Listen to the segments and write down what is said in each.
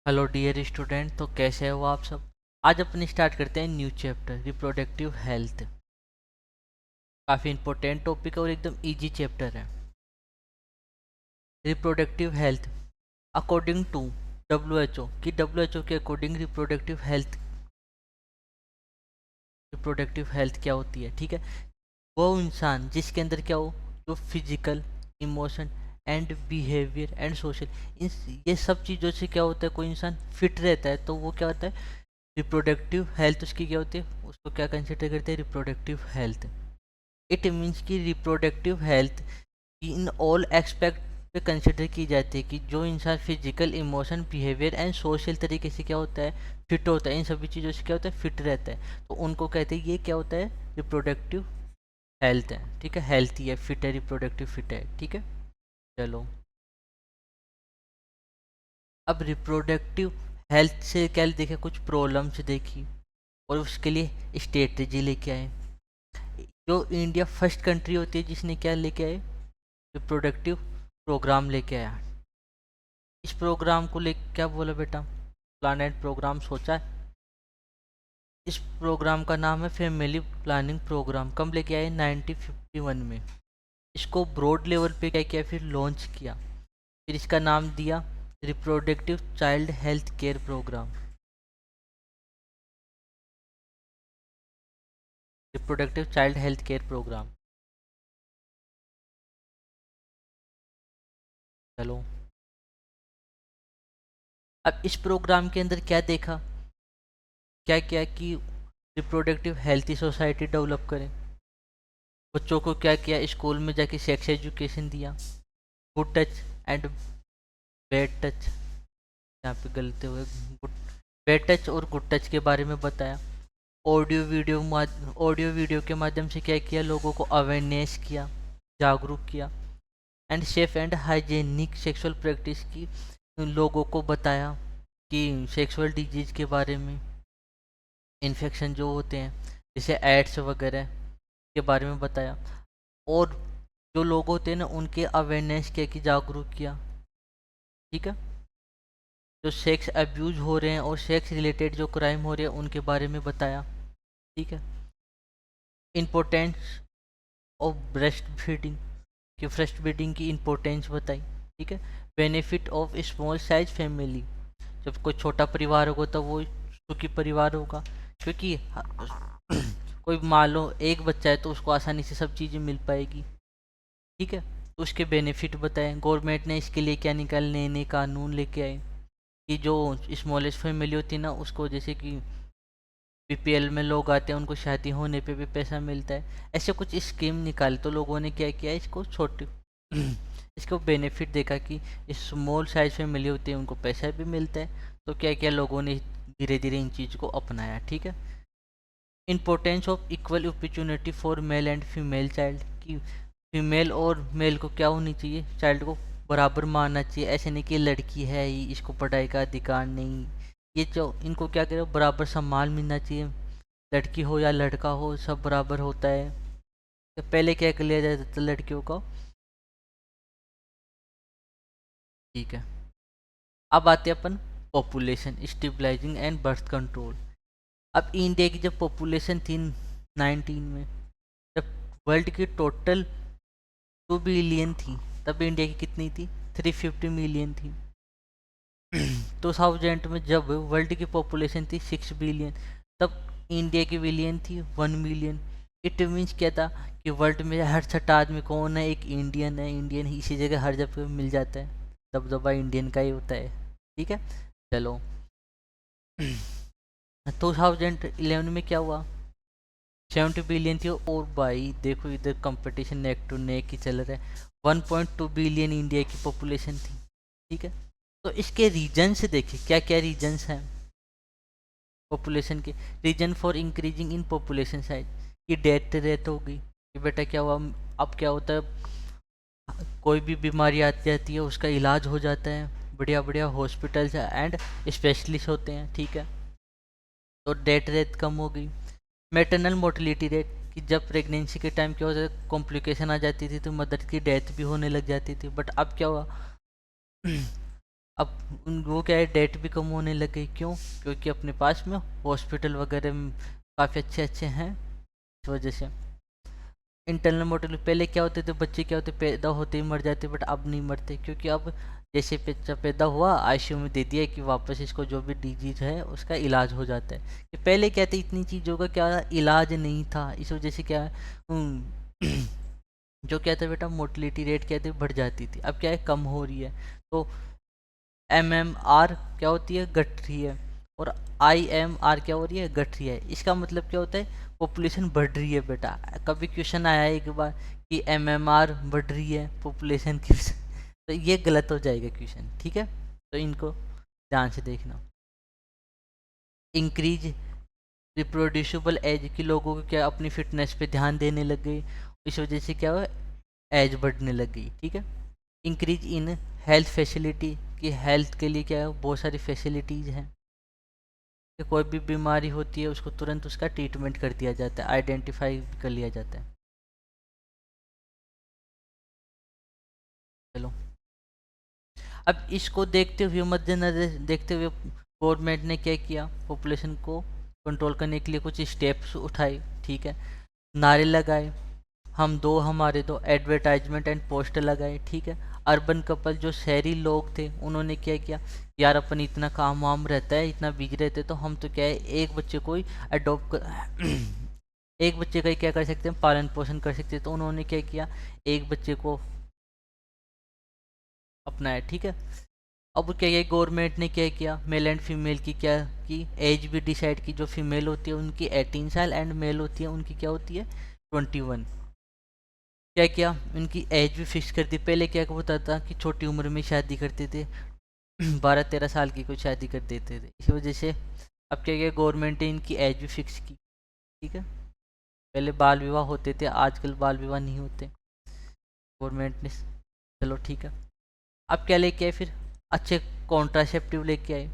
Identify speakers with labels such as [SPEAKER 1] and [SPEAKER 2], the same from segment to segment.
[SPEAKER 1] Hello dear student. तो कैसे हो आप सब। आज अपन स्टार्ट करते हैं न्यू चैप्टर रिप्रोडक्टिव हेल्थ। काफ़ी इंपॉर्टेंट टॉपिक है और एकदम इजी चैप्टर है। Reproductive health according to W H O के अकॉर्डिंग रिप्रोडक्टिव हेल्थ क्या होती है। ठीक है, वो इंसान जिसके अंदर क्या हो, जो physical, emotion and behaviour and social, इन ये सब चीज़ों से क्या होता है, कोई इंसान फिट रहता है, तो वो क्या होता है, रिप्रोडक्टिव हेल्थ उसकी क्या होती है, उसको क्या कंसिडर करते हैं, रिप्रोडक्टिव हेल्थ। इट मीन्स कि reproductive health in all expect पे कंसिडर की जाती है कि जो इंसान physical, emotion, behaviour and social तरीके से क्या होता है, फिट होता है, इन सभी चीज़ों से क्या होता है, फिट रहता है, तो उनको कहते हैं ये क्या होता है, रिप्रोडक्टिव हेल्थ है। ठीक है, हेल्थी है, फिट है, रिप्रोडक्टिव फिट है। ठीक है, चलो अब रिप्रोडक्टिव हेल्थ से क्या देखे, कुछ प्रॉब्लम्स देखी और उसके लिए स्ट्रेटजी लेके आए। जो इंडिया फर्स्ट कंट्री होती है जिसने क्या लेके आए, रिप्रोडक्टिव प्रोग्राम लेके आया। इस प्रोग्राम को लेके क्या बोला बेटा, प्लानेट प्रोग्राम सोचा है। इस प्रोग्राम का नाम है फैमिली प्लानिंग प्रोग्राम। कब लेके आए, 1951 में। इसको ब्रॉड लेवल पे क्या किया, फिर लॉन्च किया, फिर इसका नाम दिया reproductive child health care programme. Reproductive child health care programme. चलो अब इस प्रोग्राम के अंदर क्या देखा, क्या क्या कि रिप्रोडक्टिव हेल्थी सोसाइटी डेवलप करें। बच्चों को क्या किया, स्कूल में जाके सेक्स एजुकेशन दिया, good touch and bad touch, यहाँ पे गलती हुए, गुड बैड टच और गुड टच के बारे में बताया। ऑडियो वीडियो के माध्यम से क्या किया, लोगों को अवेयरनेस किया, जागरूक किया। And safe and hygienic sexual practice की, लोगों को बताया कि सेक्सुअल डिजीज के बारे में, इन्फेक्शन जो होते हैं जैसे एड्स वगैरह के बारे में बताया। और जो लोग होते हैं ना, उनके अवेयरनेस किया कि जागरूक किया। ठीक है, जो सेक्स अब्यूज हो रहे हैं और सेक्स रिलेटेड जो क्राइम हो रहे हैं उनके बारे में बताया। ठीक है, इम्पोर्टेंस ऑफ ब्रेस्ट फीडिंग, कि ब्रेस्ट फीडिंग की इम्पोर्टेंस बताई। ठीक है, benefit of small size family, जब कोई छोटा परिवार होगा तो वो सुखी परिवार होगा, क्योंकि कोई मान लो एक बच्चा है तो उसको आसानी से सब चीज़ें मिल पाएगी। ठीक है, तो उसके बेनिफिट बताए। गवर्नमेंट ने इसके लिए क्या निकाले, नए नए कानून लेके आए कि जो स्मॉलेस्ट फैमिली होती है ना, उसको जैसे कि बीपीएल में लोग आते हैं, उनको शादी होने पे भी पैसा मिलता है, ऐसे कुछ स्कीम निकाले। तो लोगों ने क्या किया, इसको छोटे इसको बेनिफिट देखा कि स्मॉल साइज फैमिली होती है उनको पैसा भी मिलता है, तो क्या किया लोगों ने, धीरे धीरे इन चीज़ को अपनाया। ठीक है, importance of equal opportunity for male and female child, कि फीमेल और मेल को क्या होनी चाहिए, चाइल्ड को बराबर मानना चाहिए। ऐसे नहीं कि लड़की है ही, इसको पढ़ाई का अधिकार नहीं, ये जो इनको क्या करें, बराबर सम्मान मिलना चाहिए। लड़की हो या लड़का हो, सब बराबर होता है। तो पहले क्या कर लिया जाता था लड़कियों का। ठीक है, अब आते हैं अपन population stabilising and birth control. अब इंडिया की जब पॉपुलेशन थी 19 में, जब वर्ल्ड की टोटल 2 बिलियन थी, तब इंडिया की कितनी थी, 350 मिलियन थी। 2000 में जब वर्ल्ड की पॉपुलेशन थी 6 बिलियन, तब इंडिया की बिलियन थी 1 मिलियन। इट मीन्स क्या था कि वर्ल्ड में हर छठा आदमी कौन है, एक इंडियन है। इंडियन ही इसी जगह हर जगह मिल जाता है, दबदबा इंडियन का ही होता है। ठीक है, चलो 2011 में क्या हुआ, 70 बिलियन थी। और भाई देखो इधर कंपटीशन नेक टू नेक ही चल रहा है, 1.2 बिलियन इंडिया की पॉपुलेशन थी। ठीक है, तो इसके रीजन्स देखिए क्या क्या रीजन्स हैं पॉपुलेशन के। Reason for increasing in population size, कि डेथ रेट होगी कि बेटा क्या हुआ। अब क्या होता है, कोई भी बीमारी आती जाती है उसका इलाज हो जाता है, बढ़िया बढ़िया हॉस्पिटल्स एंड स्पेशलिस्ट होते हैं। ठीक है, तो डेथ रेट कम हो गई। मैटरनल मोर्टिलिटी रेट, कि जब प्रेगनेंसी के टाइम क्या होता है, कॉम्प्लिकेशन आ जाती थी तो मदर की डेथ भी होने लग जाती थी। बट अब क्या हुआ, अब वो क्या है, डेट भी कम होने लग गई। क्यों? क्योंकि अपने पास में हॉस्पिटल वगैरह काफ़ी अच्छे अच्छे हैं, इस वजह से। इंटरनल मोर्टेलिटी, पहले क्या होते थे, बच्चे क्या होते पैदा होते ही मर जाते, बट अब नहीं मरते, क्योंकि अब जैसे बच्चा पैदा हुआ आईसीयू में दे दिया कि वापस इसको जो भी डिजीज है उसका इलाज हो जाता है। कि पहले क्या था, इतनी चीज़ों का क्या इलाज नहीं था, इस वजह से क्या है, जो क्या था बेटा, मोर्टेलिटी रेट क्या थी, बढ़ जाती थी। अब क्या है, कम हो रही है। तो MMR क्या होती है, घट रही है, और IMR क्या हो रही है, घट रही है। इसका मतलब क्या होता है, पॉपुलेशन बढ़ रही है बेटा। कभी क्वेश्चन आया है एक बार कि MMR बढ़ रही है पॉपुलेशन की तो ये गलत हो जाएगा क्वेश्चन, ठीक है। तो इनको ध्यान से देखना। इंक्रीज रिप्रोड्यूसिबल एज की, लोगों को क्या अपनी फिटनेस पे ध्यान देने लग गई, इस वजह से क्या हुआ, एज बढ़ने लग गई, ठीक है। इंक्रीज इन हेल्थ फैसिलिटी, कि हेल्थ के लिए क्या है, बहुत सारी फैसिलिटीज़ हैं कि कोई भी बीमारी होती है उसको तुरंत उसका ट्रीटमेंट कर दिया जाता है, आइडेंटिफाई कर लिया जाता है। चलो, अब इसको देखते हुए, मद्देनजर देखते हुए, गवर्नमेंट ने क्या किया, पॉपुलेशन को कंट्रोल करने के लिए कुछ स्टेप्स उठाए, ठीक है। नारे लगाए, हम दो हमारे दो, एडवर्टाइजमेंट एंड पोस्टर लगाए, ठीक है। अर्बन कपल, जो शहरी लोग थे, उन्होंने क्या किया, यार अपन इतना काम वाम रहता है, इतना बिजी रहते, तो हम तो क्या है, एक बच्चे को ही अडोप्ट कर एक बच्चे का ही क्या कर सकते हैं, पालन पोषण कर सकते हैं। तो उन्होंने क्या किया, एक बच्चे को अपनाया, ठीक है। अब क्या किया, गवर्नमेंट ने क्या किया, मेल एंड फीमेल की क्या की एज भी डिसाइड की। जो फीमेल होती है उनकी 18 साल, एंड मेल होती है उनकी क्या होती है, 21। क्या किया, उनकी एज भी फिक्स कर दी। पहले क्या होता था कि छोटी उम्र में शादी करते थे, 12-13 साल की कोई शादी कर देते थे, इसी वजह से अब क्या किया, गवर्नमेंट ने इनकी एज भी फिक्स की, ठीक है। पहले बाल विवाह होते थे, आजकल बाल विवाह नहीं होते, गवर्नमेंट ने, चलो ठीक है। अब क्या लेके आए फिर, अच्छे कॉन्ट्रासेप्टिव लेके आए,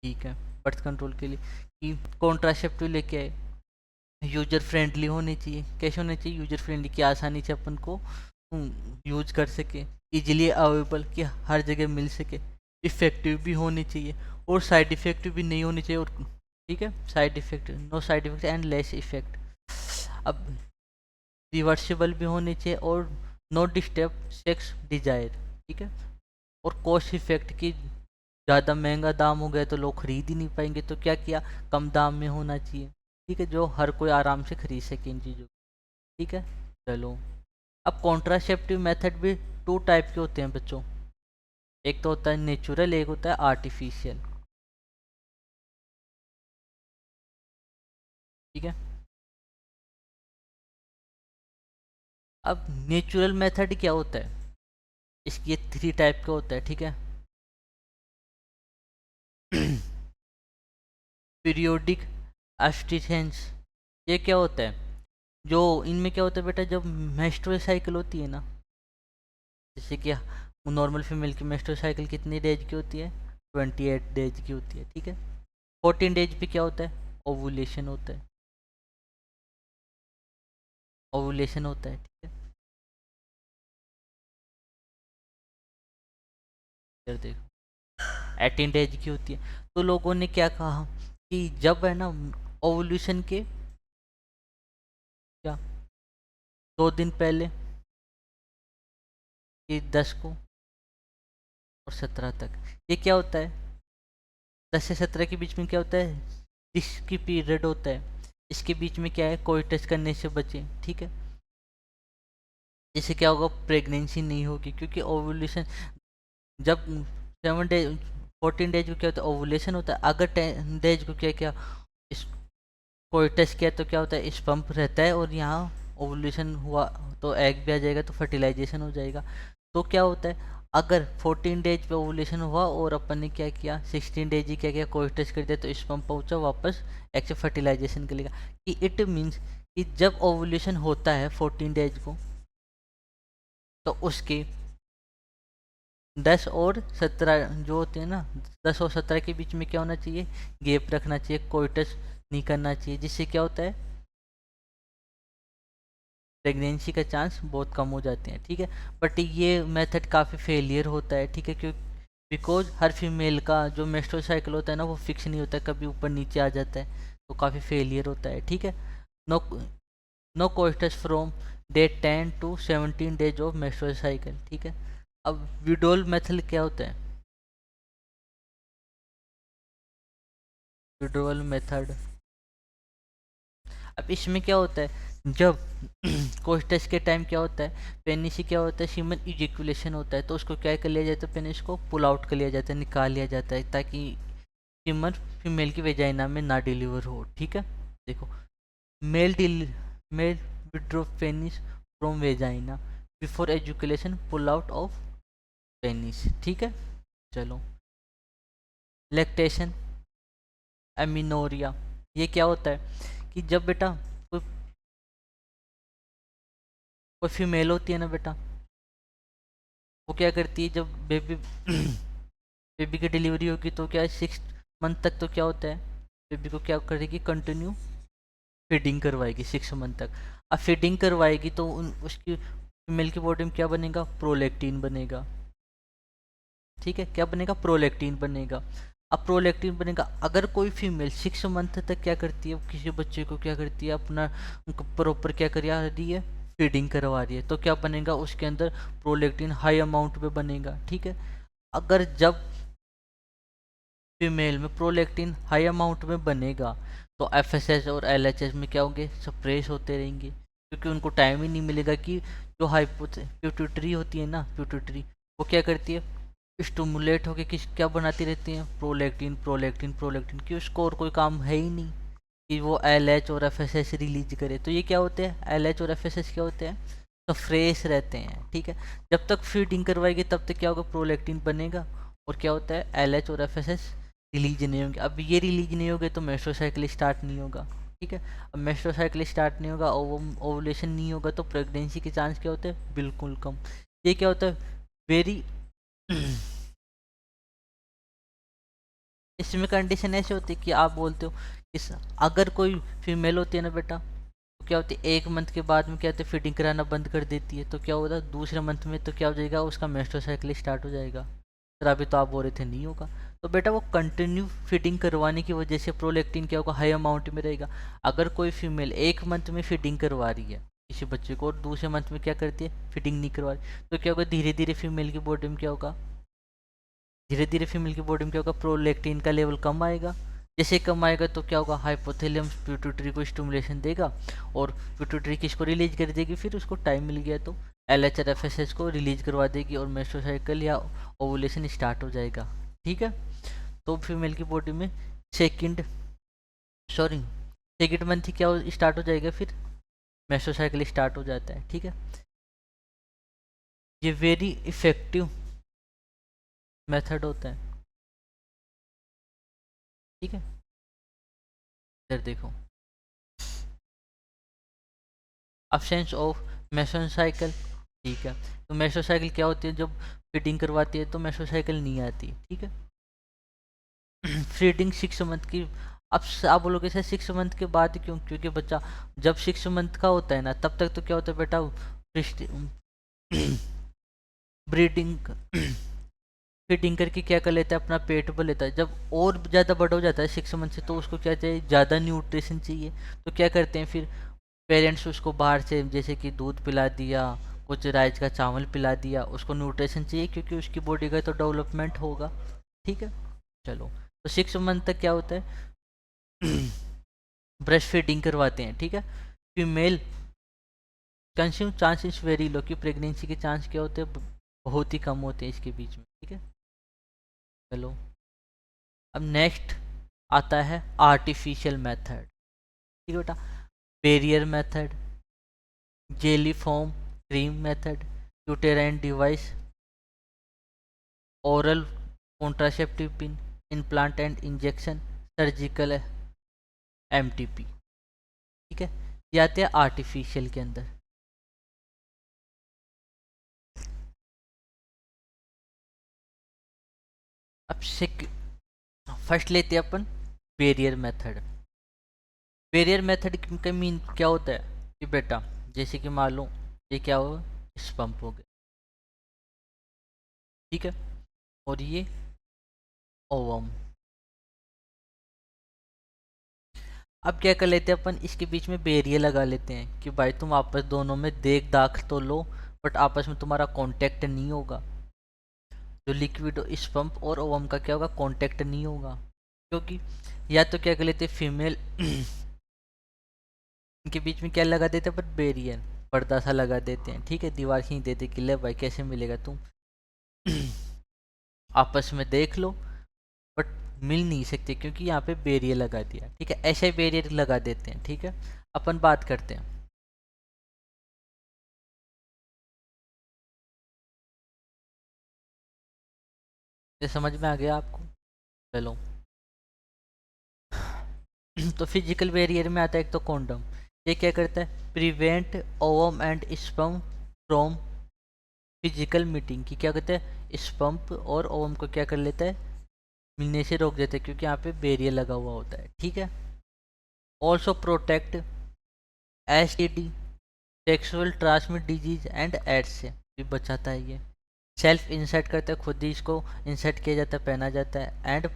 [SPEAKER 1] ठीक है, बर्थ कंट्रोल के लिए। कि कॉन्ट्रासेप्टिव लेके आए, यूजर फ्रेंडली होने चाहिए। कैसे होने चाहिए, यूजर फ्रेंडली, की आसानी से अपन को यूज कर सके, इजीली अवेलेबल, कि हर जगह मिल सके, इफ़ेक्टिव भी होनी चाहिए, और साइड इफ़ेक्ट भी नहीं होनी चाहिए, और ठीक है, side effect, no side effect and less effect. अब रिवर्सिबल भी होनी चाहिए, और नो डिस्टर्ब सेक्स डिजायर, ठीक है। और कॉस्ट इफेक्ट की, ज़्यादा महंगा दाम हो गया तो लोग खरीद ही नहीं पाएंगे, तो क्या किया, कम दाम में होना चाहिए, ठीक है, जो हर कोई आराम से खरीद सके इन चीज़ों को, ठीक है। चलो, अब कॉन्ट्रासेप्टिव मेथड भी टू टाइप के होते हैं बच्चों। एक तो होता है नेचुरल, एक होता है आर्टिफिशियल, ठीक है। अब नेचुरल मेथड क्या होता है, इसकी ये 3 टाइप का होता है, ठीक है। पीरियोडिक एब्स्टिनेंस, ये क्या होता है, जो इनमें क्या होता है बेटा, जब मेंस्ट्रुअल साइकिल होती है ना, जैसे कि नॉर्मल फीमेल की मेंस्ट्रुअल साइकिल कितनी डेज की होती है, 28 डेज की होती है, ठीक है। 14 डेज पे क्या होता है, ओवुलेशन होता है, ओवुलेशन होता है, ठीक है। फिर देखो, 18 डेज की होती है। तो लोगों ने क्या कहा कि जब है ना, ओवुलेशन के क्या 2 दिन पहले, कि 10 को और 17 तक, ये क्या होता है, 10 से 17 के बीच में क्या होता है, इसकी पीरियड होता है, इसके बीच में क्या है, कोई टच करने से बचे, ठीक है। इससे क्या होगा, प्रेगनेंसी नहीं होगी, क्योंकि ओवुलेशन जब 7 डेज, 14 डेज को क्या होता है, ओवुलेशन होता है। अगर 10 डेज को क्या क्या इस कोई टच किया तो क्या होता है, स्पम्प रहता है, और यहाँ ओवुलेशन हुआ तो एग भी आ जाएगा, तो फर्टिलाइजेशन हो जाएगा। तो क्या होता है, अगर 14 डेज पे ओवुलेशन हुआ और अपन ने क्या किया, 16 डेज ही क्या किया, कोई टच कर दिया, तो स्पम्प पहुंचा वापस एग से फर्टिलाइजेशन के लिए। कि इट मीन्स कि जब ओवुलेशन होता है 14 डेज को, तो उसके 10 और 17 जो होते हैं ना, 10 और 17 के बीच में क्या होना चाहिए, गैप रखना चाहिए, कोई टच नहीं करना चाहिए, जिससे क्या होता है, प्रेगनेंसी का चांस बहुत कम हो जाते हैं, ठीक है। बट ये मेथड काफ़ी फेलियर होता है, ठीक है। क्यों? बिकॉज हर फीमेल का जो मेंस्ट्रुअल साइकिल होता है ना वो फिक्स नहीं होता है, कभी ऊपर नीचे आ जाता है, तो काफ़ी फेलियर होता है, ठीक है। No no coitus from day 10 to 17 days of menstrual cycle, ठीक है। अब विडोल मेथड क्या होता है? विड्रोवल मेथड, अब इसमें क्या होता है, जब कोस्टस के टाइम क्या होता है, पेनिस से क्या होता है, सीमन इजेकुलेशन होता है, तो उसको क्या कर लिया जाता है, पेनिस को पुल आउट कर लिया जाता है, निकाल लिया जाता है, ताकि सीमन फीमेल की वेजाइना में ना डिलीवर हो, ठीक है। देखो, मेल डिल male withdraw penis from vagina before ejaculation, pull out of penis, ठीक है। चलो, लैक्टेशन, एमिनोरिया, ये क्या होता है कि जब बेटा कोई कोई फीमेल होती है ना बेटा, वो क्या करती है, जब बेबी बेबी की डिलीवरी होगी तो क्या है, 6 मंथ तक तो क्या होता है, बेबी को क्या करेगी, कंटिन्यू फीडिंग करवाएगी 6 मंथ तक। अब फीडिंग करवाएगी तो उसकी फीमेल की बॉडी में क्या बनेगा, प्रोलैक्टिन बनेगा, ठीक है। क्या बनेगा, प्रोलैक्टिन बनेगा। अब प्रोलैक्टिन बनेगा, अगर कोई फीमेल 6 मंथ तक क्या करती है, किसी बच्चे को क्या करती है, अपना प्रॉपर क्या करा रही है, फीडिंग करवा रही है, तो क्या बनेगा, उसके अंदर प्रोलैक्टिन हाई अमाउंट में बनेगा, ठीक है। अगर जब फीमेल में प्रोलैक्टिन हाई अमाउंट में बनेगा तो एफएसएस और एलएचएस में क्या होंगे, सप्रेस होते रहेंगे, क्योंकि उनको टाइम ही नहीं मिलेगा कि जो प्यूटिटरी होती है ना, प्यूटिटरी वो क्या करती है, स्टमुलेट होके किस क्या बनाती रहती हैं, प्रोलैक्टिन प्रोलैक्टिन प्रोलैक्टिन, कि उसको और कोई काम है ही नहीं कि वो एलएच और एफएसएस रिलीज करे। तो ये क्या होते हैं, एलएच और एफएसएस क्या होते हैं, तो फ्रेश रहते हैं, ठीक है। जब तक फीडिंग करवाएगी तब तक क्या होगा, प्रोलैक्टिन बनेगा, और क्या होता है, एलएच और एफएसएस रिलीज नहीं होंगे। अब ये रिलीज नहीं होंगे तो मेंस्ट्रुअल साइकिल स्टार्ट नहीं होगा, ठीक है। अब मेंस्ट्रुअल साइकिल स्टार्ट नहीं होगा, ओवुलेशन नहीं होगा, तो प्रेगनेंसी के चांस क्या होते हैं, बिल्कुल कम। ये क्या होता है, वेरी इसमें कंडीशन ऐसे होती है कि आप बोलते हो इस, अगर कोई फीमेल होती है ना बेटा, तो क्या होती है, 1 मंथ के बाद में क्या होता है, फीडिंग कराना बंद कर देती है, तो क्या होता है, दूसरे मंथ में तो क्या हो जाएगा, उसका मेंस्ट्रुअल साइकिल स्टार्ट हो जाएगा। सर अभी तो आप बोल रहे थे नहीं होगा, तो बेटा वो कंटिन्यू फीडिंग करवाने की वजह से प्रोलैक्टिन क्या होगा, हाई अमाउंट में रहेगा। अगर कोई फीमेल 1 मंथ में फीडिंग करवा रही है किसी बच्चे को, और दूसरे मंथ में क्या करती है, फीडिंग नहीं करवा रही, तो क्या होगा, धीरे धीरे फीमेल की बॉडी में क्या होगा, धीरे धीरे फीमेल की बॉडी में क्या होगा, प्रोलैक्टिन का लेवल कम आएगा। जैसे कम आएगा तो क्या होगा, हाइपोथैलेमस पिट्यूटरी को स्टिमुलेशन देगा, और पिट्यूटरी किसको रिलीज कर देगी, फिर उसको टाइम मिल गया तो एलएचआर एफएसएच को रिलीज करवा देगी, और मेंस्ट्रुअल साइकिल या ओवुलेशन स्टार्ट हो जाएगा, ठीक है। तो फीमेल की बॉडी में सेकंड सॉरी सेकंड मंथ ही क्या स्टार्ट हो जाएगा, फिर मेंस्ट्रुअल साइकिल स्टार्ट हो जाता है, ठीक है। ये वेरी इफेक्टिव मेथड होता है, ठीक है। इधर देखो, अब्सेंस ऑफ मेंस्ट्रुअल साइकिल, ठीक है। तो मेंस्ट्रुअल साइकिल क्या होती है, जब फीडिंग करवाती है तो मेंस्ट्रुअल साइकिल नहीं आती, ठीक है। फीडिंग 6 मंथ की, अब आप बोलोगे सर 6 मंथ के बाद क्यों, क्योंकि बच्चा जब 6 मंथ का होता है ना, तब तक तो क्या होता है बेटा, ब्रीडिंग फीडिंग करके क्या कर लेता है, अपना पेट भर लेता है। जब और ज़्यादा बड़ा हो जाता है 6 मंथ से, तो उसको क्या चाहिए, ज़्यादा न्यूट्रिशन चाहिए, तो क्या करते हैं फिर पेरेंट्स, उसको बाहर से जैसे कि दूध पिला दिया, कुछ राइस का चावल पिला दिया, उसको न्यूट्रिशन चाहिए क्योंकि उसकी बॉडी का तो डेवलपमेंट होगा, ठीक है। चलो, तो 6 मंथ तक क्या होता है, ब्रेस्ट फीडिंग करवाते हैं, ठीक है। Female consume chances very low, कि प्रेगनेंसी के चांस क्या होते हैं, बहुत ही कम होते हैं इसके बीच में, ठीक है। चलो, अब नेक्स्ट आता है आर्टिफिशियल मेथड, ठीक है बेटा। Barrier method, jelly form cream method, uterine device, oral contraceptive pin, implant and injection, surgical MTP, ठीक है। ये आते हैं आर्टिफिशियल के अंदर। अब फर्स्ट लेते हैं अपन बेरियर मेथड। बेरियर मेथड का मीन क्या होता है कि बेटा, जैसे कि मान लो ये क्या हो, इस पंप हो गया, ठीक है। और ये ओवम। अब क्या कर लेते हैं अपन, इसके बीच में बैरियर लगा लेते हैं कि भाई तुम आपस दोनों में देख दाख तो लो, बट आपस में तुम्हारा कांटेक्ट नहीं होगा। जो लिक्विड इस पंप और ओवम का क्या होगा, कांटेक्ट नहीं होगा। क्योंकि या तो क्या कर लेते फीमेल इनके बीच में क्या लगा देते हैं पर बैरियर, पर्दा सा लगा देते हैं, ठीक है, दीवार खींच देते कि ले भाई कैसे मिलेगा तुम आपस में देख लो, बट मिल नहीं सकते क्योंकि यहाँ पे बैरियर लगा दिया, ठीक है, ऐसे बैरियर लगा देते हैं, ठीक है। अपन बात करते हैं, ये समझ में आ गया आपको? चलो तो फिजिकल बैरियर में आता है एक तो कॉन्डम। ये क्या करता है, prevent ovum and sperm from physical meeting, की क्या कहते हैं, स्पम्प और ओवम को क्या कर लेता है, मिलने से रोक देते हैं, क्योंकि यहाँ पे बैरियर लगा हुआ होता है, ठीक है। Also protect STD, sexual transmit disease and AIDS से भी बचाता है ये। सेल्फ इंसर्ट करता है, खुद ही इसको इंसर्ट किया जाता है, पहना जाता है। एंड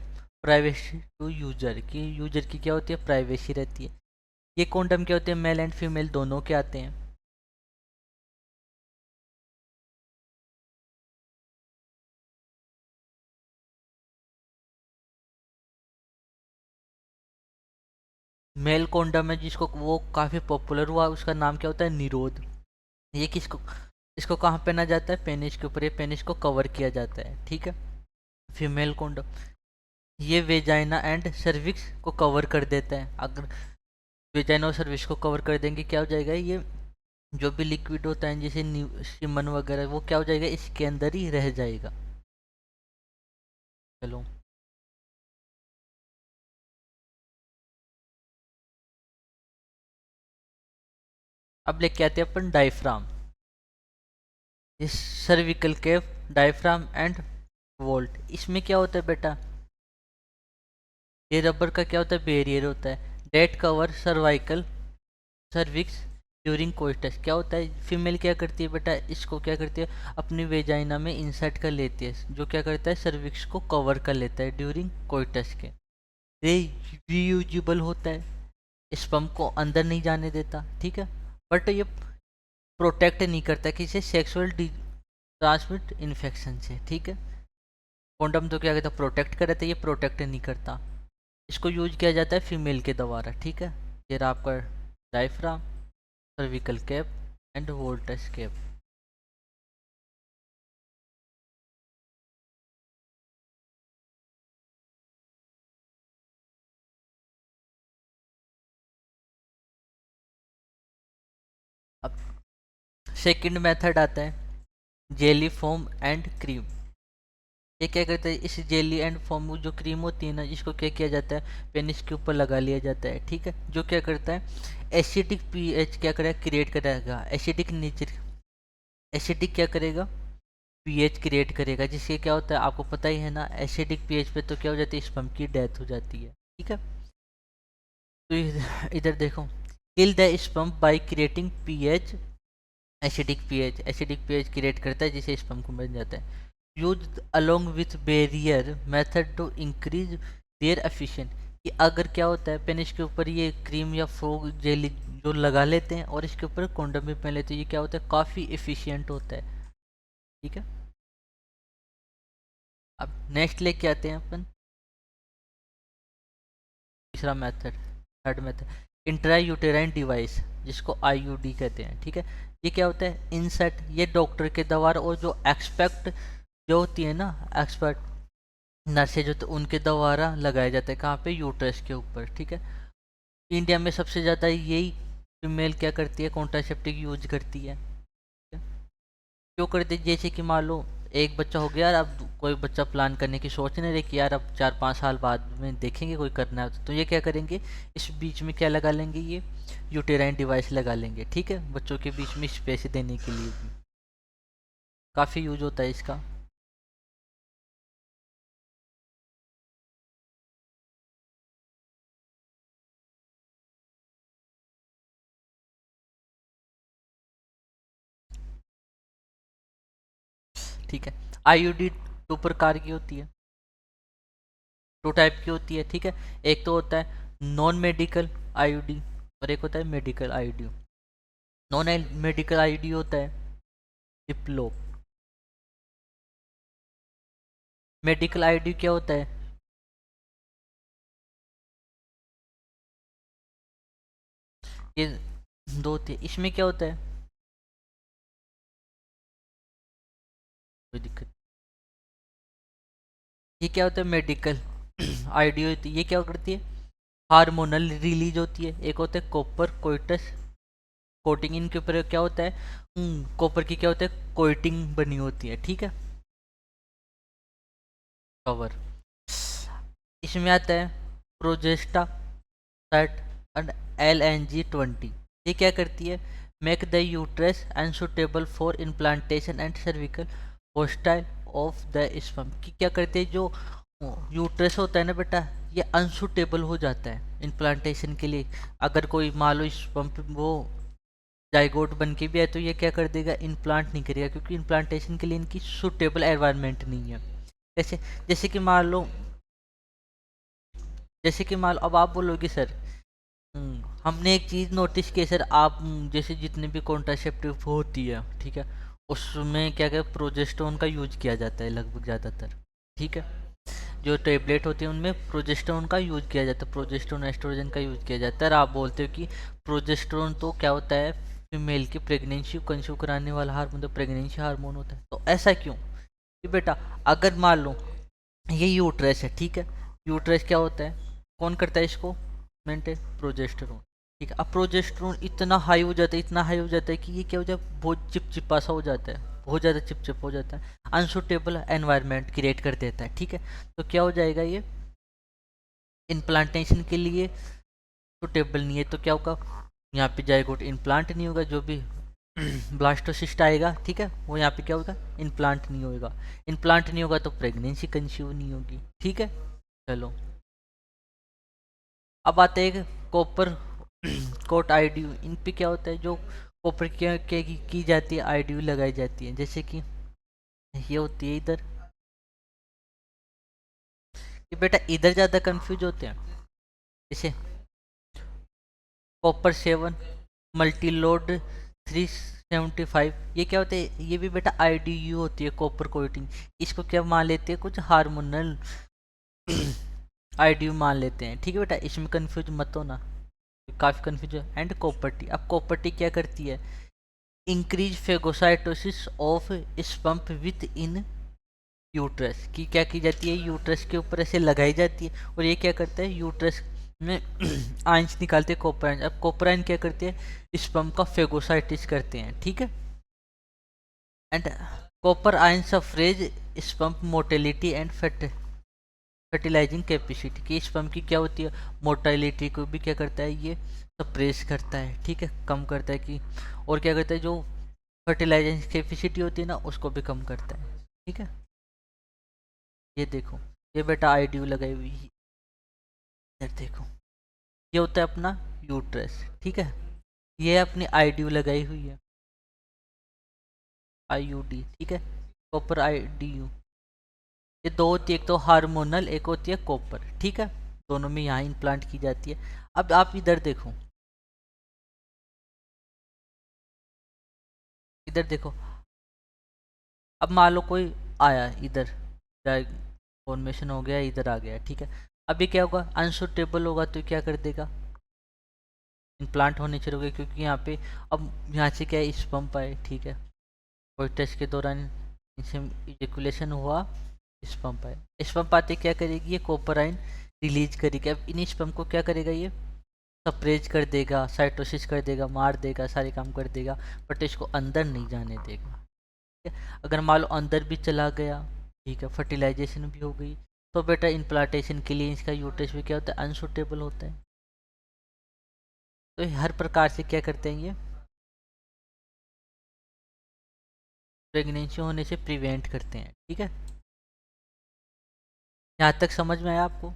[SPEAKER 1] प्राइवेसी टू यूजर, की यूजर की क्या होती है, प्राइवेसी रहती है। ये कॉन्डम क्या होते हैं, मेल एंड फीमेल दोनों के आते हैं। मेल कॉन्डम है जिसको वो काफ़ी पॉपुलर हुआ, उसका नाम क्या होता है, निरोध। ये किसको, इसको कहाँ पहना जाता है, पेनिस के ऊपर, ये पेनिस को कवर किया जाता है, ठीक है। फीमेल कॉन्डम ये वेजाइना एंड सर्विक्स को कवर कर देता है। अगर वेजाइना और सर्विक्स को कवर कर देंगे क्या हो जाएगा, ये जो भी लिक्विड होता है जैसे सीमन वगैरह, वो क्या हो जाएगा, इसके अंदर ही रह जाएगा। चलो अब लेके आते हैं अपन डायफ्राम। इस cervical cave, diaphragm and volt, इसमें क्या होता है बेटा, ये रबर का क्या होता है, बैरियर होता है। That cover cervical cervix during coitus, क्या होता है, फीमेल क्या करती है बेटा, इसको क्या करती है, अपनी वेजाइना में इंसर्ट कर लेती है, जो क्या करता है, सर्विक्स को कवर कर लेता है ड्यूरिंग कोइटस के। ये रीयूजेबल होता है, स्पर्म को अंदर नहीं जाने देता, ठीक है, बट ये प्रोटेक्ट नहीं करता किसी सेक्सुअल ट्रांसमिट इन्फेक्शन से, ठीक है। कॉन्डम तो क्या कहता है, प्रोटेक्ट करता है, ये प्रोटेक्ट नहीं करता। इसको यूज किया जाता है फीमेल के द्वारा, ठीक है। ये रहा आपका diaphragm, cervical cap and vaults cap. अब सेकंड मेथड आता है जेली फोम एंड क्रीम। ये क्या करता है, इस जेली एंड फोम जो क्रीम होती है ना, इसको क्या किया जाता है, पेनिस के ऊपर लगा लिया जाता है, ठीक है। जो क्या करता है, एसिडिक पीएच क्या करेगा, क्रिएट करेगा, एसिडिक नेचर, एसिडिक क्या करेगा, पीएच क्रिएट करेगा, जिससे क्या होता है आपको पता ही है ना, एसिडिक पीएच पे तो क्या हो जाती है, स्पर्म की डेथ हो जाती है, ठीक है। तो इधर देखो, kill the sperm by creating pH, acidic pH create करता है जिसे स्पर्म को मिल जाता है। Use along with barrier method to increase their efficient, कि अगर क्या होता है, पेनिस के ऊपर ये क्रीम या फ्रॉग जेली जो लगा लेते हैं और इसके ऊपर कॉन्डम भी पहन लेते हैं, ये क्या होता है, काफ़ी एफिशिएंट होता है, ठीक है। अब नेक्स्ट लेके आते हैं अपन तीसरा method, third method intra uterine device, जिसको आईयूडी कहते हैं, ठीक है। ये क्या होता है, इंसर्ट, ये डॉक्टर के द्वारा और जो एक्सपेक्ट जो होती है ना, एक्सपर्ट नर्सेज जो, तो उनके द्वारा लगाया जाता है, कहाँ पे, यूट्रस के ऊपर, ठीक है। इंडिया में सबसे ज़्यादा यही फीमेल क्या करती है, कॉन्ट्रासेप्टिव यूज करती है, ठीक है? क्यों करती है, जैसे कि मान लो एक बच्चा हो गया यार, अब कोई बच्चा प्लान करने की सोच नहीं रहे कि यार अब 4-5 साल बाद में देखेंगे कोई करना है, तो ये क्या करेंगे, इस बीच में क्या लगा लेंगे, ये यूटेराइन डिवाइस लगा लेंगे, ठीक है, बच्चों के बीच में स्पेस देने के लिए भी काफ़ी यूज होता है इसका। ठीक है, आईयूडी दो प्रकार की होती है, टू टाइप की होती है, ठीक है। एक तो होता है नॉन मेडिकल आईयूडी और एक होता है medical IUD. Non medical IUD होता है डिप्लो। मेडिकल आईयूडी क्या होता है? ये दो होती है, इसमें क्या होता है? कोई दिक्कत। ये क्या होता है? मेडिकल आईडी होती है, ये क्या करती है? हार्मोनल रिलीज होती है। एक होता है कॉपर कोइटस कोटिंग, इनके ऊपर क्या होता है, कॉपर की क्या होता है, कोटिंग बनी होती है, ठीक है, कवर। इसमें आता है प्रोजेस्टा सेट एंड LNG-20। ये क्या करती है? Make the uterus unsuitable for implantation and cervical hostile of the sperm. की क्या करती है? जो यूट्रस होता है ना बेटा, ये अनसुटेबल हो जाता है इम्प्लांटेशन के लिए। अगर कोई मान लो स्पर्म वो जाइगोट बन के भी है तो ये क्या कर देगा? इम्प्लांट नहीं करेगा, क्योंकि इम्प्लांटेशन के लिए इनकी सुटेबल एनवायरनमेंट नहीं है। जैसे जैसे कि मान लो अब आप बोलोगे सर, हमने एक चीज़ नोटिस की है सर, आप जैसे जितने भी कॉन्ट्रासेप्टिव होती है, ठीक है, उसमें क्या क्या प्रोजेस्टेरोन का यूज किया जाता है लगभग ज़्यादातर, ठीक है। जो टेबलेट होती है उनमें प्रोजेस्टेरोन का यूज किया जाता है, प्रोजेस्टेरोन एस्ट्रोजन का यूज किया जाता है। और आप बोलते हो कि प्रोजेस्टेरोन तो क्या होता है? फीमेल की प्रेगनेंसी को कंसीव कराने वाला हार्मोन, तो प्रेगनेंसी हार्मोन होता है। तो ऐसा क्यों कि बेटा, अगर मान लो ये यूट्रस है, ठीक है, यूट्रस क्या होता है, कौन करता है इसको मेंटेन? प्रोजेस्टेरोन, ठीक है। अब प्रोजेस्टेरोन इतना हाई हो जाता है, इतना हाई हो जाता है कि ये क्या हो जाता है? बहुत चिपचिपा सा हो जाता है, बहुत ज़्यादा चिपचिप हो जाता है, अनसुटेबल एनवायरनमेंट क्रिएट कर देता है, ठीक है। तो क्या हो जाएगा? ये इम्प्लांटेशन के लिए सुटेबल नहीं है, तो क्या होगा? यहाँ पे जाइगोट इम्प्लांट नहीं होगा, जो भी ब्लास्टोसिस्ट आएगा, ठीक है, वो यहाँ पे क्या होगा? इम्प्लांट नहीं होगा। इम्प्लांट नहीं होगा तो प्रेगनेंसी कंसीव नहीं होगी, ठीक है। चलो, अब आते हैं कॉपर कोट आईडीयू। इन पे क्या होता है? जो कॉपर की जाती है, आईडीयू लगाई जाती है, जैसे कि ये होती है इधर। ये बेटा इधर ज़्यादा कंफ्यूज होते हैं, जैसे कॉपर 7 मल्टी लोड 375, ये क्या होते हैं? ये भी बेटा आईडीयू होती है, कॉपर कोटिंग। इसको क्या मान लेते हैं? कुछ हार्मोनल आईडीयू मान लेते हैं, ठीक है बेटा, इसमें कंफ्यूज मत होना, काफ़ी कंफ्यूज है। एंड कॉपर टी, अब कॉपर टी क्या करती है? Increase phagocytosis of स्पम्प with in uterus. की क्या की जाती है? यूट्रस के ऊपर ऐसे लगाई जाती है, और ये क्या करता है? यूट्रस में आयंस निकालते हैं, कॉपर आयंस। अब कॉपर आयन क्या करते हैं? स्पम्प का फेगोसाइटिस करते हैं, ठीक है। And copper ion suffrage स्पम्प mortality and fertilising capacity. की स्पम्प की क्या होती है? मोटेलिटी को भी क्या करता है? ये सप्रेस करता है, ठीक है, कम करता है। कि और क्या करता है? जो फर्टिलाइजिंग कैपेसिटी होती है ना, उसको भी कम करता है, ठीक है। ये देखो, ये बेटा आईडीयू लगाई हुई है, इधर देखो, ये होता है अपना यूट्रस, ठीक है, ये अपनी आईडीयू लगाई हुई है, आईयूडी, ठीक है, कॉपर आईडीयू। ये दो होती है, एक तो हार्मोनल, एक होती है कॉपर, ठीक है, दोनों में यहाँ इम्प्लांट की जाती है। अब आप इधर देखो, इधर देखो, अब मान लो कोई आया इधर, फॉर्मेशन हो गया, इधर आ गया, ठीक है। अभी क्या होगा? अनसुटेबल होगा तो क्या कर देगा? इम्प्लांट होने शुरू हो गए, क्योंकि यहाँ पे अब यहाँ से क्या है? स्पम्प आए, ठीक है, कोई टेस्ट के दौरान इनसे इजेकुलेशन हुआ, स्पम्प आए, स्पम्प आते क्या करेगी? ये कॉपर आयन रिलीज करेगी। अब इन स्पम्प को क्या करेगा? ये सप्रेज कर देगा, साइटोसिस कर देगा, मार देगा, सारे काम कर देगा, बट इसको अंदर नहीं जाने देगा, ठीक है। अगर मान लो अंदर भी चला गया, ठीक है, फर्टिलाइजेशन भी हो गई, तो बेटा इम्प्लांटेशन के लिए इसका यूट्रस भी क्या होता है? अनसुटेबल होता है। तो ये हर प्रकार से क्या करते हैं? ये प्रेगनेंसी होने से प्रिवेंट करते हैं, ठीक है। यहाँ तक समझ में आया आपको?